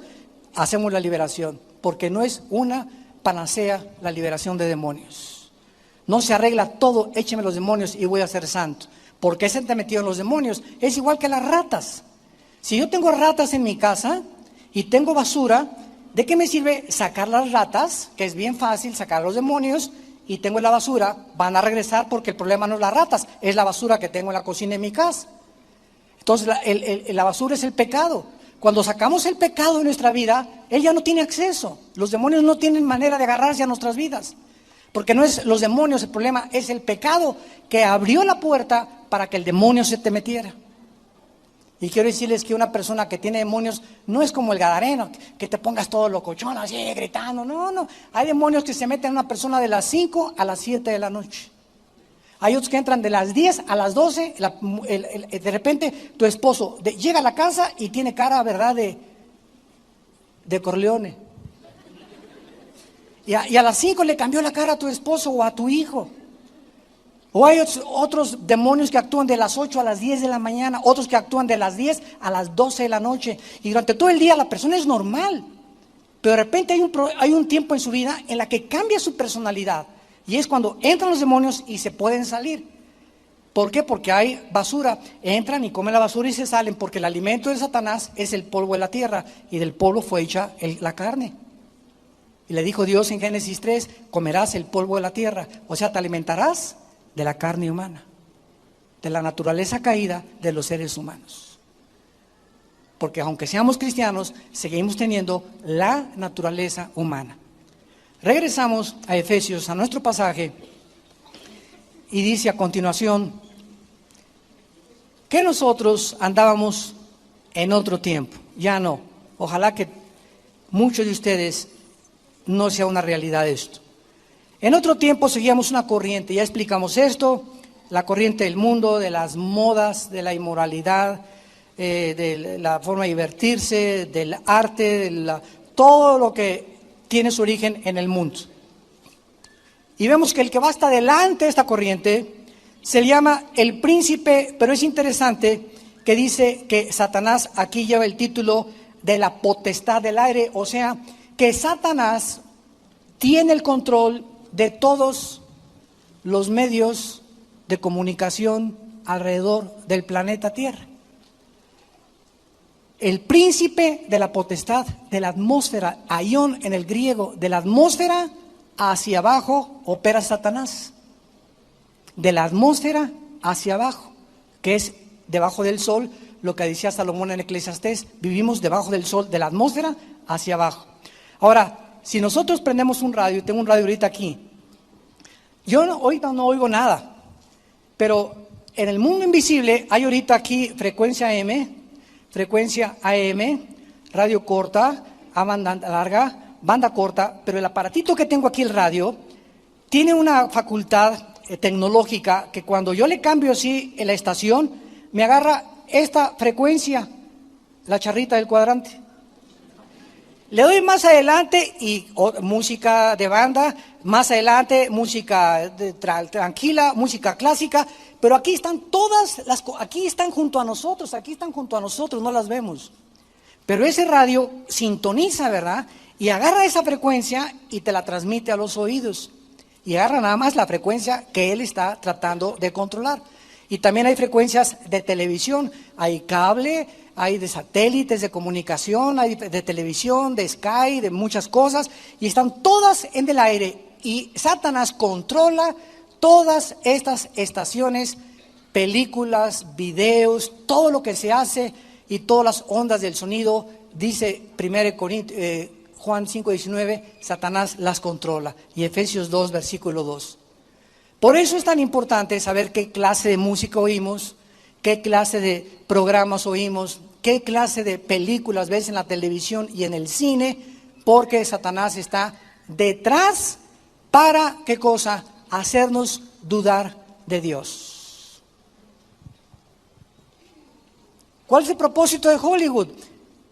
hacemos la liberación, porque no es una panacea la liberación de demonios. No se arregla todo, écheme los demonios y voy a ser santo. ¿Por qué se te metido en los demonios? Es igual que las ratas. Si yo tengo ratas en mi casa y tengo basura, ¿de qué me sirve sacar las ratas? Que es bien fácil sacar los demonios, y tengo la basura, van a regresar porque el problema no es las ratas, es la basura que tengo en la cocina de mi casa. Entonces la basura es el pecado. Cuando sacamos el pecado de nuestra vida, él ya no tiene acceso. Los demonios no tienen manera de agarrarse a nuestras vidas, porque no es los demonios el problema, es el pecado que abrió la puerta para que el demonio se te metiera. Y quiero decirles que una persona que tiene demonios no es como el gadareno, que te pongas todo locochón así gritando. No, hay demonios que se meten en una persona de las 5 a las 7 de la noche. Hay otros que entran de las 10 a las 12, de repente tu esposo llega a la casa y tiene cara, ¿verdad?, de Corleone. Y a las 5 le cambió la cara a tu esposo o a tu hijo. O hay otros demonios que actúan de las 8 a las 10 de la mañana, otros que actúan de las 10 a las 12 de la noche. Y durante todo el día la persona es normal, pero de repente hay un tiempo en su vida en la que cambia su personalidad. Y es cuando entran los demonios y se pueden salir. ¿Por qué? Porque hay basura. Entran y comen la basura y se salen, porque el alimento de Satanás es el polvo de la tierra, y del polvo fue hecha la carne. Y le dijo Dios en Génesis 3, comerás el polvo de la tierra. O sea, te alimentarás de la carne humana, de la naturaleza caída de los seres humanos. Porque aunque seamos cristianos, seguimos teniendo la naturaleza humana. Regresamos a Efesios, a nuestro pasaje, y dice a continuación que nosotros andábamos en otro tiempo. Ya no. Ojalá que muchos de ustedes no sea una realidad esto. En otro tiempo seguíamos una corriente, ya explicamos esto, la corriente del mundo, de las modas, de la inmoralidad, de la forma de divertirse, del arte, todo lo que tiene su origen en el mundo. Y vemos que el que va hasta delante de esta corriente se le llama el príncipe, pero es interesante que dice que Satanás aquí lleva el título de la potestad del aire, o sea, que Satanás tiene el control de todos los medios de comunicación alrededor del planeta Tierra. El príncipe de la potestad de la atmósfera, aión en el griego, de la atmósfera hacia abajo opera Satanás. De la atmósfera hacia abajo, que es debajo del sol, lo que decía Salomón en Eclesiastés, vivimos debajo del sol, de la atmósfera hacia abajo. Ahora, si nosotros prendemos un radio, tengo un radio ahorita aquí, yo ahorita no oigo nada, pero en el mundo invisible hay ahorita aquí frecuencia M, frecuencia AM, radio corta, a banda larga, banda corta, pero el aparatito que tengo aquí, el radio, tiene una facultad tecnológica que cuando yo le cambio así en la estación, me agarra esta frecuencia, la charrita del cuadrante. Le doy más adelante y música de banda, más adelante música tranquila, música clásica, pero aquí están todas las, aquí están junto a nosotros, no las vemos. Pero ese radio sintoniza, ¿verdad? Y agarra esa frecuencia y te la transmite a los oídos. Y agarra nada más la frecuencia que él está tratando de controlar. Y también hay frecuencias de televisión, hay cable, hay de satélites de comunicación, hay de televisión, de Sky, de muchas cosas, y están todas en el aire. Y Satanás controla todas estas estaciones, películas, videos, todo lo que se hace y todas las ondas del sonido, dice 1 Corintios, Juan 5:19, Satanás las controla. Y Efesios 2, versículo 2. Por eso es tan importante saber qué clase de música oímos, qué clase de programas oímos, qué clase de películas ves en la televisión y en el cine, porque Satanás está detrás para, ¿qué cosa? Hacernos dudar de Dios. ¿Cuál es el propósito de Hollywood?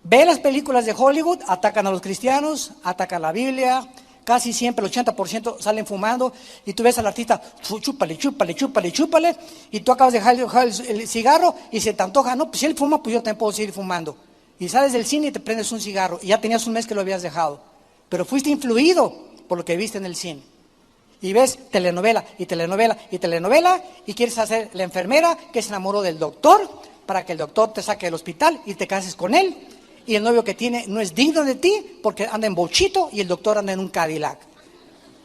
Ve las películas de Hollywood, atacan a los cristianos, atacan la Biblia, casi siempre el 80% salen fumando, y tú ves al artista, chúpale, chúpale, chúpale, chúpale, y tú acabas de dejar el cigarro y se te antoja, no, pues si él fuma, pues yo también puedo seguir fumando. Y sales del cine y te prendes un cigarro, y ya tenías un mes que lo habías dejado, pero fuiste influido por lo que viste en el cine. Y ves telenovela, y telenovela, y telenovela, y quieres hacer la enfermera que se enamoró del doctor, para que el doctor te saque del hospital y te cases con él. Y el novio que tiene no es digno de ti porque anda en bochito y el doctor anda en un Cadillac.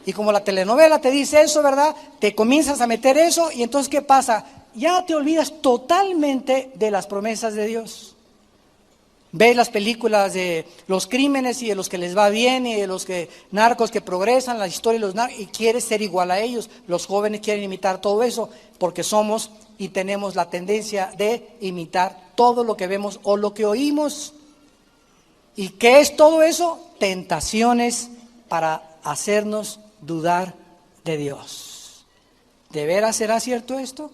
Y como la telenovela te dice eso, ¿verdad? Te comienzas a meter eso y entonces ¿qué pasa? Ya te olvidas totalmente de las promesas de Dios. Ves las películas de los crímenes y de los que les va bien y de los que narcos que progresan, la historia de los narcos, y quieres ser igual a ellos. Los jóvenes quieren imitar todo eso porque somos y tenemos la tendencia de imitar todo lo que vemos o lo que oímos. ¿Y qué es todo eso? Tentaciones para hacernos dudar de Dios. ¿De veras será cierto esto?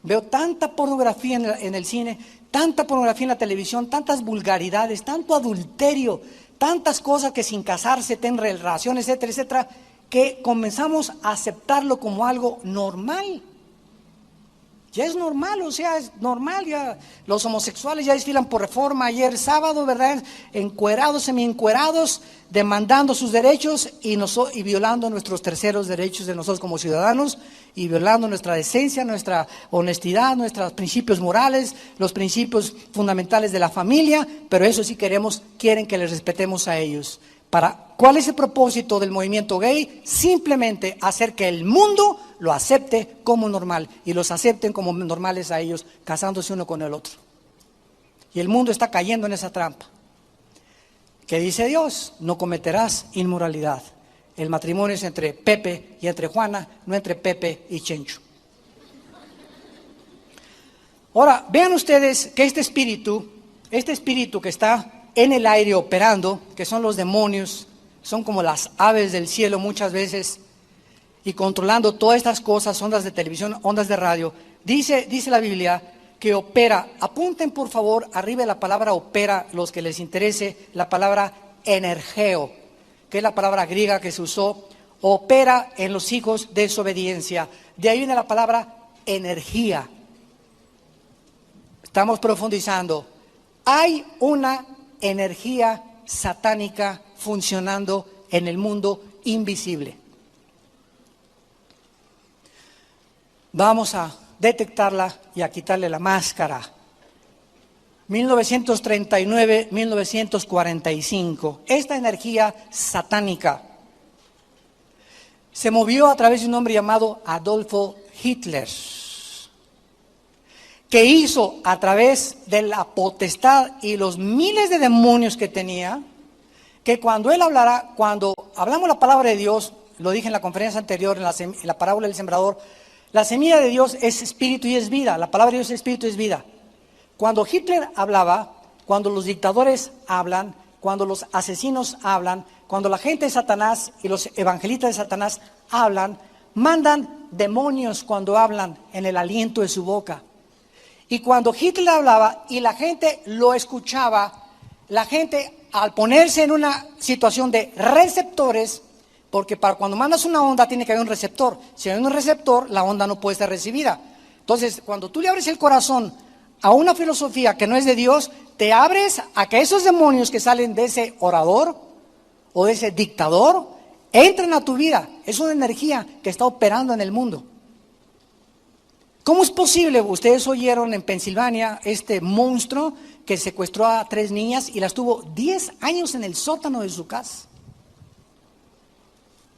Veo tanta pornografía en el cine, tanta pornografía en la televisión, tantas vulgaridades, tanto adulterio, tantas cosas que sin casarse tienen relaciones, etcétera, etcétera, que comenzamos a aceptarlo como algo normal. Ya es normal, o sea, es normal, ya los homosexuales ya desfilan por Reforma ayer sábado, ¿verdad? Encuerados, semi-encuerados, demandando sus derechos y violando nuestros terceros derechos de nosotros como ciudadanos, y violando nuestra decencia, nuestra honestidad, nuestros principios morales, los principios fundamentales de la familia, pero eso sí quieren que les respetemos a ellos. ¿Cuál es el propósito del movimiento gay? Simplemente hacer que el mundo lo acepte como normal y los acepten como normales a ellos, casándose uno con el otro. Y el mundo está cayendo en esa trampa. ¿Qué dice Dios? No cometerás inmoralidad. El matrimonio es entre Pepe y entre Juana, no entre Pepe y Chencho. Ahora, vean ustedes que este espíritu que está en el aire operando, que son los demonios, son como las aves del cielo muchas veces, y controlando todas estas cosas, ondas de televisión, ondas de radio, dice la Biblia que opera. Apunten por favor arriba de la palabra opera, los que les interese, la palabra energeo, que es la palabra griega que se usó, opera en los hijos de desobediencia. De ahí viene la palabra energía. Estamos profundizando. Hay una energía satánica funcionando en el mundo invisible. Vamos a detectarla y a quitarle la máscara. 1939-1945. Esta energía satánica se movió a través de un hombre llamado Adolfo Hitler, que hizo a través de la potestad y los miles de demonios que tenía, que cuando él hablara, cuando hablamos la palabra de Dios, lo dije en la conferencia anterior, en la parábola del sembrador, la semilla de Dios es espíritu y es vida, la palabra de Dios es espíritu y es vida. Cuando Hitler hablaba, cuando los dictadores hablan, cuando los asesinos hablan, cuando la gente de Satanás y los evangelistas de Satanás hablan, mandan demonios cuando hablan en el aliento de su boca. Y cuando Hitler hablaba y la gente lo escuchaba, la gente al ponerse en una situación de receptores, porque para cuando mandas una onda tiene que haber un receptor. Si hay un receptor, la onda no puede ser recibida. Entonces, cuando tú le abres el corazón a una filosofía que no es de Dios, te abres a que esos demonios que salen de ese orador o de ese dictador entren a tu vida. Es una energía que está operando en el mundo. ¿Cómo es posible? Ustedes oyeron en Pensilvania este monstruo que secuestró a 3 niñas y las tuvo 10 años en el sótano de su casa.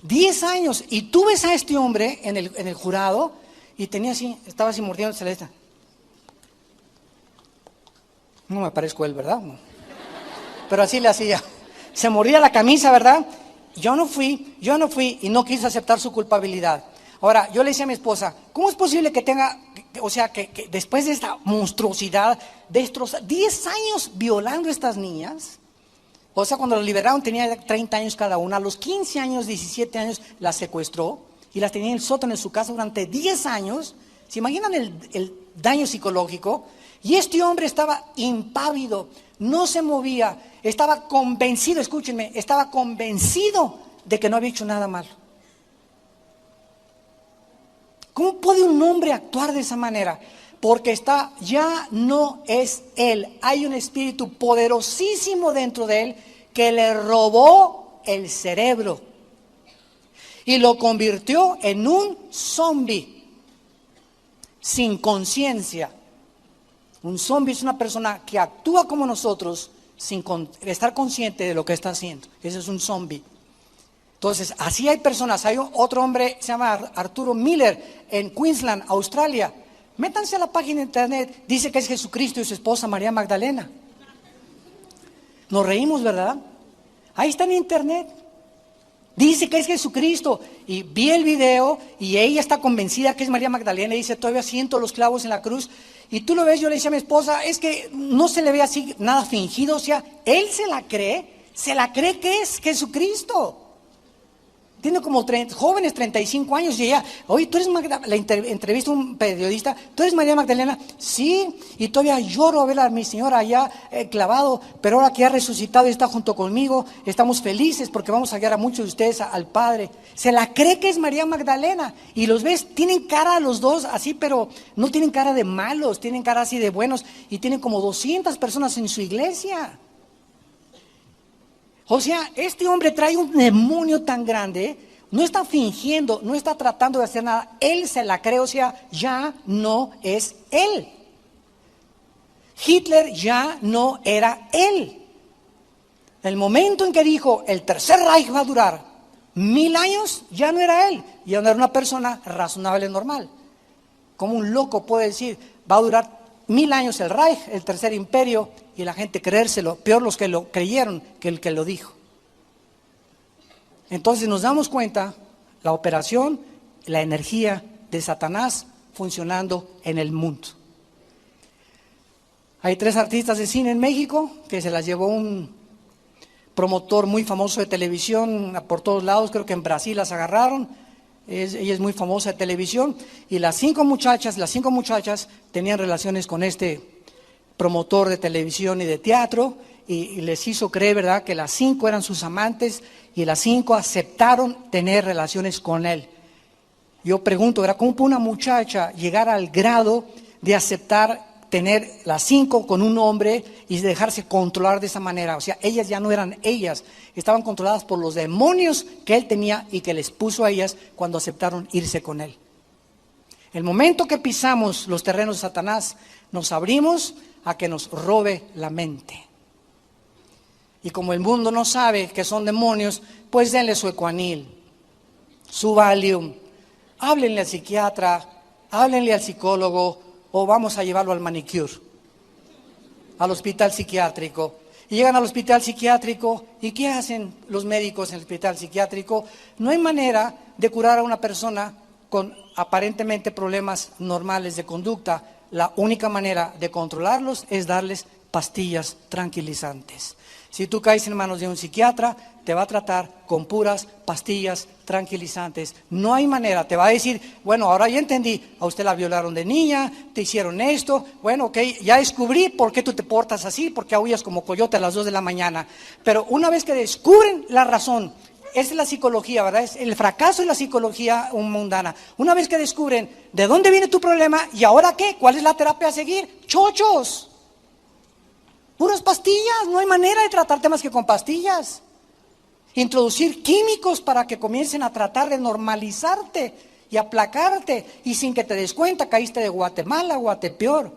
10 años. Y tú ves a este hombre en el jurado y tenía así, estaba así mordiéndose la esta. No me parezco él, ¿verdad? No. Pero así le hacía. Se mordía la camisa, ¿verdad? Yo no fui y no quise aceptar su culpabilidad. Ahora, yo le decía a mi esposa, ¿cómo es posible que tenga, o sea, que después de esta monstruosidad, destrozar 10 años violando a estas niñas? O sea, cuando las liberaron tenía 30 años cada una, a los 15 años, 17 años las secuestró y las tenía en el sótano de su casa durante 10 años. ¿Se imaginan el daño psicológico? Y este hombre estaba impávido, no se movía, estaba convencido, escúchenme, estaba convencido de que no había hecho nada malo. ¿Cómo puede un hombre actuar de esa manera? Porque ya no es él. Hay un espíritu poderosísimo dentro de él que le robó el cerebro y lo convirtió en un zombie sin conciencia. Un zombie es una persona que actúa como nosotros sin estar consciente de lo que está haciendo. Ese es un zombie. Entonces, así hay personas. Hay otro hombre, se llama Arturo Miller, en Queensland, Australia. Métanse a la página de internet, dice que es Jesucristo y su esposa María Magdalena. Nos reímos, ¿verdad? Ahí está en internet. Dice que es Jesucristo. Y vi el video y ella está convencida que es María Magdalena y dice, todavía siento los clavos en la cruz. Y tú lo ves, yo le decía a mi esposa, es que no se le ve así nada fingido. O sea, él se la cree que es Jesucristo. Tiene como jóvenes 35 años y ella, oye, tú eres Magdalena, le entrevista a un periodista, ¿tú eres María Magdalena? Sí, y todavía lloro a ver a mi señora allá clavado, pero ahora que ha resucitado y está junto conmigo, estamos felices porque vamos a guiar a muchos de ustedes al Padre. Se la cree que es María Magdalena y los ves, tienen cara los dos así, pero no tienen cara de malos, tienen cara así de buenos y tienen como 200 personas en su iglesia. O sea, este hombre trae un demonio tan grande, no está fingiendo, no está tratando de hacer nada, él se la cree, o sea, ya no es él. Hitler ya no era él. El momento en que dijo, el tercer Reich va a durar 1000 años, ya no era él, ya no era una persona razonable, normal. Como un loco puede decir, va a durar 1000 años el Reich, el tercer imperio, y la gente creérselo, peor los que lo creyeron que el que lo dijo. Entonces nos damos cuenta, la operación, la energía de Satanás funcionando en el mundo. Hay 3 artistas de cine en México que se las llevó un promotor muy famoso de televisión por todos lados, creo que en Brasil las agarraron. Ella es muy famosa de televisión y las 5 muchachas tenían relaciones con este promotor de televisión y de teatro y les hizo creer, ¿verdad?, que las 5 eran sus amantes y las 5 aceptaron tener relaciones con él. Yo pregunto, ¿verdad?, ¿cómo puede una muchacha llegar al grado de aceptar tener las 5 con un hombre y dejarse controlar de esa manera. O sea, ellas ya no eran ellas, estaban controladas por los demonios que él tenía y que les puso a ellas cuando aceptaron irse con él. El momento que pisamos los terrenos de Satanás, nos abrimos a que nos robe la mente. Y como el mundo no sabe que son demonios, pues denle su Ecuanil, su Valium, háblenle al psiquiatra, háblenle al psicólogo, o vamos a llevarlo al manicure, al hospital psiquiátrico. Y llegan al hospital psiquiátrico, ¿y qué hacen los médicos en el hospital psiquiátrico? No hay manera de curar a una persona con aparentemente problemas normales de conducta. La única manera de controlarlos es darles pastillas tranquilizantes. Si tú caes en manos de un psiquiatra, te va a tratar con puras pastillas tranquilizantes. No hay manera, te va a decir, bueno, ahora ya entendí, a usted la violaron de niña, te hicieron esto, bueno, ok, ya descubrí por qué tú te portas así, porque aullas como coyote a las 2 de la mañana. Pero una vez que descubren la razón, esa es la psicología, ¿verdad? Es el fracaso de la psicología mundana. Una vez que descubren de dónde viene tu problema y ahora qué, ¿cuál es la terapia a seguir? ¡Chochos! Puras pastillas, no hay manera de tratarte más que con pastillas. Introducir químicos para que comiencen a tratar de normalizarte y aplacarte. Y sin que te des cuenta, caíste de Guatemala, Guatepeor.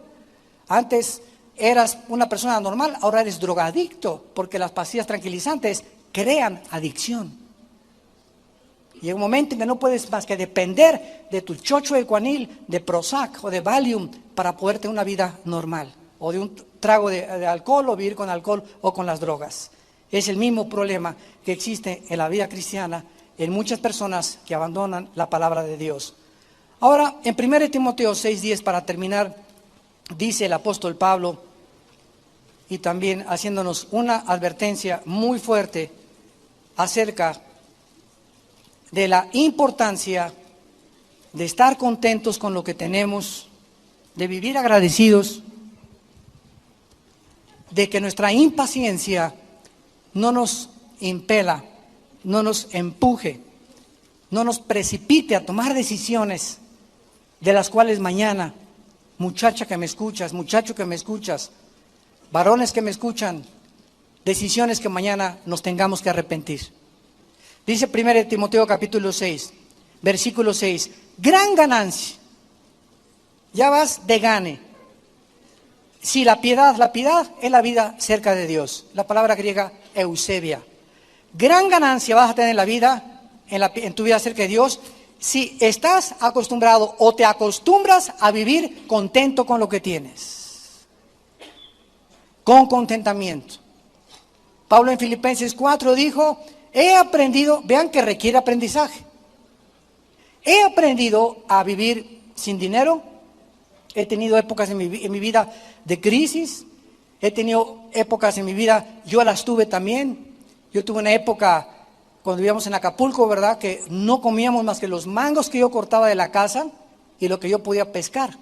Antes eras una persona normal, ahora eres drogadicto, porque las pastillas tranquilizantes crean adicción. Llega un momento en que no puedes más que depender de tu chocho de Ecuanil, de Prozac o de Valium para poder tener una vida normal. O de un trago de alcohol, o vivir con alcohol o con las drogas. Es el mismo problema que existe en la vida cristiana en muchas personas que abandonan la palabra de Dios. Ahora, en 1 Timoteo 6:10, para terminar, dice el apóstol Pablo, y también haciéndonos una advertencia muy fuerte acerca de la importancia de estar contentos con lo que tenemos, de vivir agradecidos, de que nuestra impaciencia no nos impela, no nos empuje, no nos precipite a tomar decisiones de las cuales mañana, muchacha que me escuchas, muchacho que me escuchas, varones que me escuchan, decisiones que mañana nos tengamos que arrepentir. Dice 1 Timoteo capítulo 6, versículo 6, gran ganancia, ya vas de gane. Si la piedad es la vida cerca de Dios, la palabra griega eusebia. Gran ganancia vas a tener en la vida, en tu vida cerca de Dios, si estás acostumbrado o te acostumbras a vivir contento con lo que tienes. Con contentamiento. Pablo en Filipenses 4 dijo, he aprendido, vean que requiere aprendizaje. He aprendido a vivir sin dinero. He tenido épocas en mi vida de crisis, he tenido épocas en mi vida, yo las tuve también. Yo tuve una época cuando vivíamos en Acapulco, ¿verdad? Que no comíamos más que los mangos que yo cortaba de la casa y lo que yo podía pescar.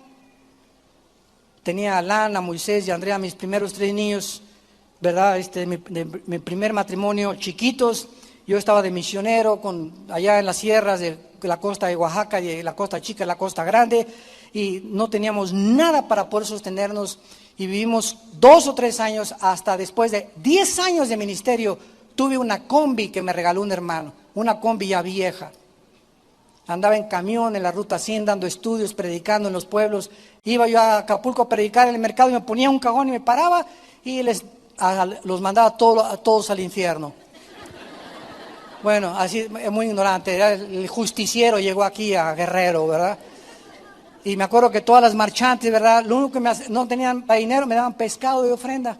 Tenía a Lana, a Moisés y a Andrea, mis primeros 3 niños, ¿verdad? Mi primer matrimonio, chiquitos. Yo estaba de misionero allá en las sierras de la costa de Oaxaca y de la costa chica, la costa grande, y no teníamos nada para poder sostenernos y vivimos 2 o 3 años, hasta después de 10 años de ministerio, tuve una combi que me regaló un hermano, una combi ya vieja. Andaba en camión en la ruta 100 dando estudios, predicando en los pueblos. Iba yo a Acapulco a predicar en el mercado y me ponía un cajón y me paraba y los mandaba a todos al infierno. Bueno, así, muy ignorante, el justiciero llegó aquí a Guerrero, ¿verdad? Y me acuerdo que todas las marchantes, ¿verdad? Lo único que no tenían dinero, me daban pescado de ofrenda.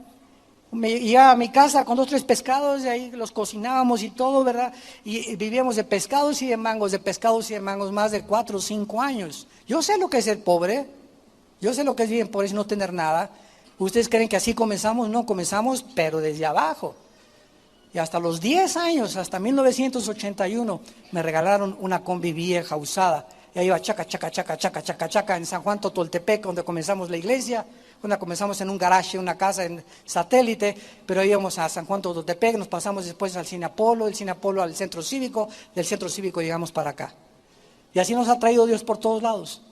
Me llegaba a mi casa con 2 o 3 pescados, y ahí los cocinábamos y todo, ¿verdad? Y vivíamos de pescados y de mangos, más de 4 o 5 años. Yo sé lo que es ser pobre, yo sé lo que es vivir pobre y no tener nada. ¿Ustedes creen que así comenzamos? No, comenzamos, pero desde abajo. Y hasta los 10 años, hasta 1981, me regalaron una combi vieja, usada. Y ahí iba chaca, chaca, chaca, chaca, chaca, chaca, en San Juan Totoltepec, donde comenzamos la iglesia. Cuando comenzamos en un garaje, una casa en Satélite, pero íbamos a San Juan Totoltepec, nos pasamos después al Cine Apolo, del Cine Apolo al Centro Cívico, del Centro Cívico llegamos para acá. Y así nos ha traído Dios por todos lados.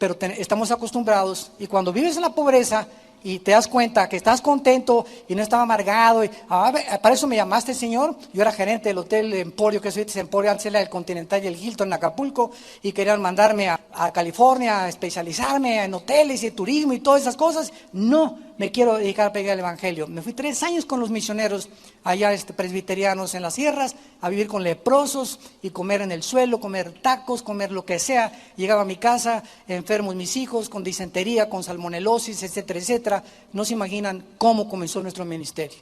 pero estamos acostumbrados, y cuando vives en la pobreza y te das cuenta que estás contento y no estás amargado, para eso me llamaste, Señor. Yo era gerente del Hotel Emporio, que es Emporio, antes era el Continental y el Hilton en Acapulco, y querían mandarme a California a especializarme en hoteles y turismo y todas esas cosas. No, me quiero dedicar a predicar el Evangelio. Me fui 3 años con los misioneros allá presbiterianos en las sierras, a vivir con leprosos y comer en el suelo, comer tacos, comer lo que sea. Llegaba a mi casa, enfermos mis hijos, con disentería, con salmonelosis, etcétera, etcétera. No se imaginan cómo comenzó nuestro ministerio,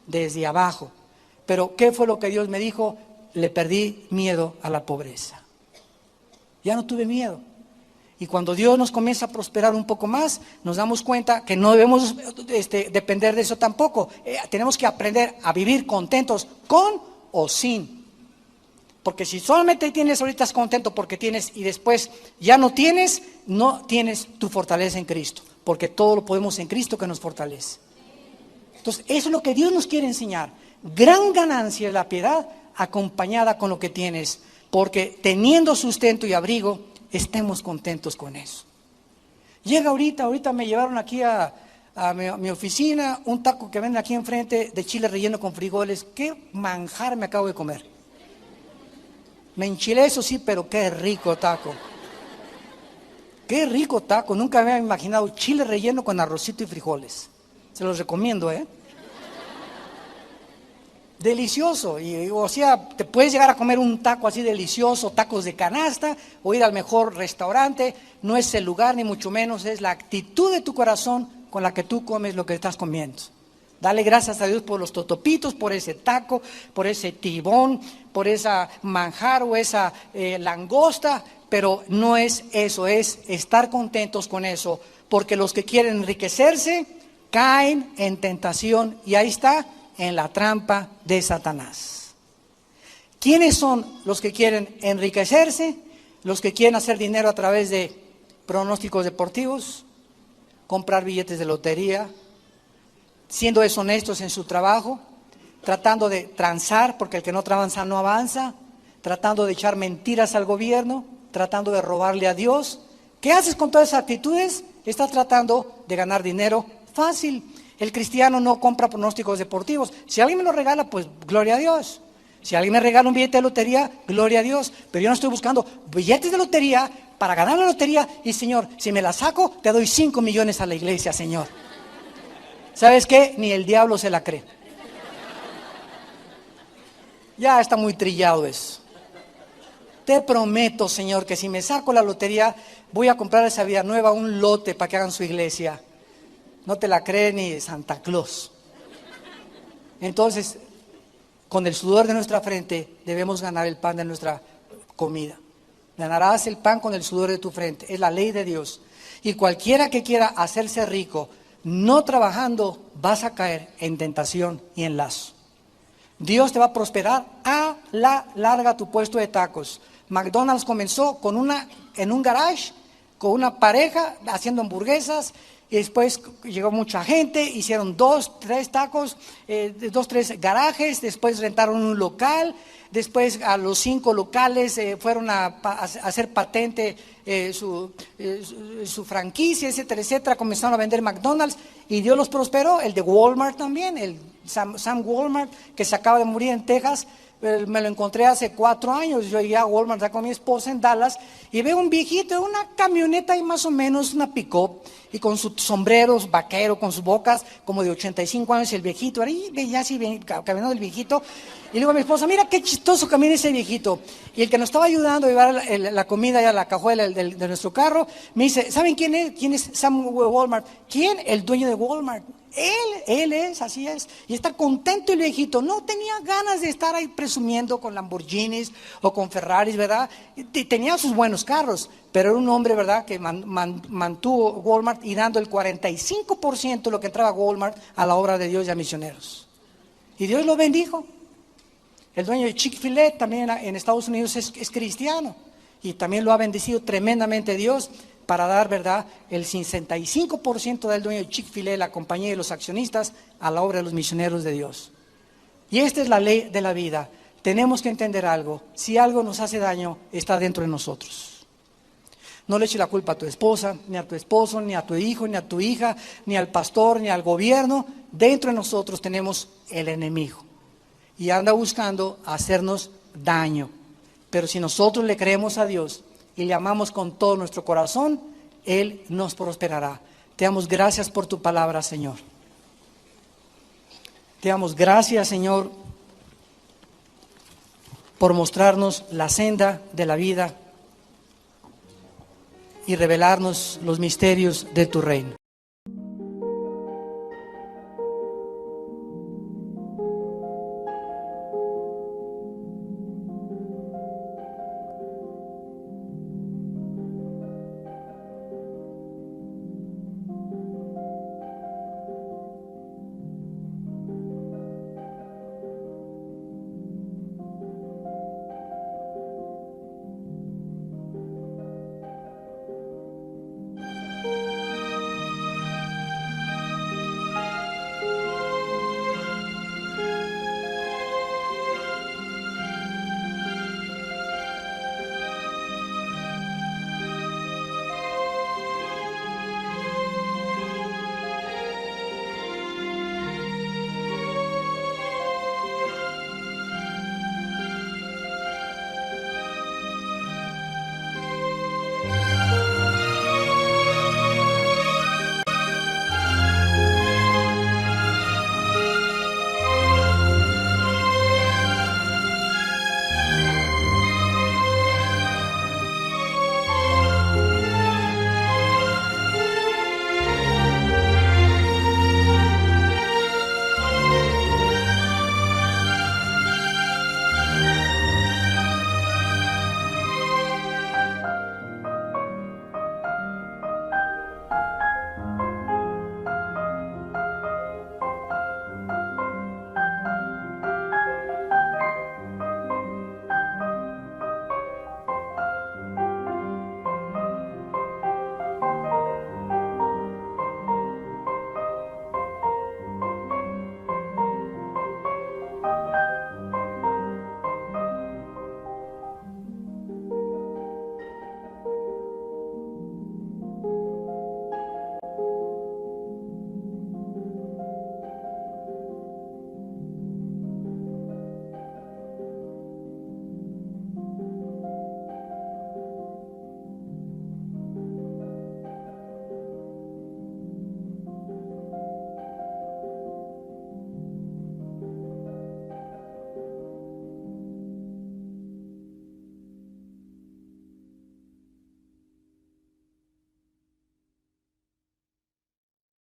desde abajo. Pero ¿qué fue lo que Dios me dijo? Le perdí miedo a la pobreza. Ya no tuve miedo. Y cuando Dios nos comienza a prosperar un poco más, nos damos cuenta que no debemos depender de eso tampoco. Tenemos que aprender a vivir contentos con o sin. Porque si solamente tienes ahorita contento porque tienes y después ya no tienes tu fortaleza en Cristo. Porque todo lo podemos en Cristo que nos fortalece. Entonces, eso es lo que Dios nos quiere enseñar. Gran ganancia es la piedad acompañada con lo que tienes. Porque teniendo sustento y abrigo, estemos contentos con eso. Llega ahorita me llevaron aquí a mi oficina un taco que venden aquí enfrente de chile relleno con frijoles. Qué manjar me acabo de comer. Me enchilé, eso sí, pero qué rico taco. Qué rico taco. Nunca me había imaginado chile relleno con arrocito y frijoles. Se los recomiendo, Delicioso. O sea, te puedes llegar a comer un taco así delicioso, tacos de canasta, o ir al mejor restaurante. No es el lugar, ni mucho menos, es la actitud de tu corazón con la que tú comes lo que estás comiendo. Dale gracias a Dios por los totopitos, por ese taco, por ese tibón, por esa manjar o esa langosta, pero no es eso, es estar contentos con eso, porque los que quieren enriquecerse caen en tentación, y ahí está, en la trampa de Satanás. ¿Quiénes son los que quieren enriquecerse? Los que quieren hacer dinero a través de pronósticos deportivos, comprar billetes de lotería, siendo deshonestos en su trabajo, tratando de transar, porque el que no tranza no avanza, tratando de echar mentiras al gobierno, tratando de robarle a Dios. ¿Qué haces con todas esas actitudes? Estás tratando de ganar dinero fácil. El cristiano no compra pronósticos deportivos. Si alguien me lo regala, pues gloria a Dios. Si alguien me regala un billete de lotería, gloria a Dios. Pero yo no estoy buscando billetes de lotería para ganar la lotería. Y Señor, si me la saco, te doy 5 millones a la iglesia, Señor. ¿Sabes qué? Ni el diablo se la cree. Ya está muy trillado eso. Te prometo, Señor, que si me saco la lotería, voy a comprar esa Vida Nueva un lote para que hagan su iglesia. No te la cree ni Santa Claus. Entonces, con el sudor de nuestra frente debemos ganar el pan de nuestra comida. Ganarás el pan con el sudor de tu frente. Es la ley de Dios. Y cualquiera que quiera hacerse rico, no trabajando, vas a caer en tentación y en lazo. Dios te va a prosperar a la larga tu puesto de tacos. McDonald's comenzó en un garage, con una pareja haciendo hamburguesas. Y después llegó mucha gente, hicieron 2, 3 tacos, 2, 3 garajes, después rentaron un local, después a los 5 locales fueron a hacer patente su franquicia, etcétera, etcétera. Comenzaron a vender McDonald's y Dios los prosperó. El de Walmart también, el Sam Walmart, que se acaba de morir en Texas. Me lo encontré hace 4 años. Yo llegué a Walmart con mi esposa en Dallas y veo un viejito, una camioneta ahí más o menos, una pick-up, y con sus sombreros vaquero, con sus bocas como de 85 años, el viejito, ahí veía así caminando el viejito, y le digo a mi esposa, mira qué chistoso camina ese viejito. Y el que nos estaba ayudando a llevar la comida ya a la cajuela de nuestro carro, me dice, ¿saben quién es? ¿Quién es Sam Walmart? ¿Quién? El dueño de Walmart. Él es, así es. Y está contento el viejito. No tenía ganas de estar ahí presumiendo con Lamborghinis o con Ferraris, ¿verdad? Tenía sus buenos carros, pero era un hombre, ¿verdad?, que mantuvo Walmart y dando el 45% de lo que entraba a Walmart a la obra de Dios y a misioneros. Y Dios lo bendijo. El dueño de Chick-fil-A también en Estados Unidos es cristiano. Y también lo ha bendecido tremendamente Dios para dar, ¿verdad?, el 65% del dueño de Chick-fil-A, la compañía de los accionistas, a la obra de los misioneros de Dios. Y esta es la ley de la vida. Tenemos que entender algo. Si algo nos hace daño, está dentro de nosotros. No le eches la culpa a tu esposa, ni a tu esposo, ni a tu hijo, ni a tu hija, ni al pastor, ni al gobierno. Dentro de nosotros tenemos el enemigo y anda buscando hacernos daño. Pero si nosotros le creemos a Dios y le amamos con todo nuestro corazón, Él nos prosperará. Te damos gracias por tu palabra, Señor. Te damos gracias, Señor, por mostrarnos la senda de la vida y revelarnos los misterios de tu reino.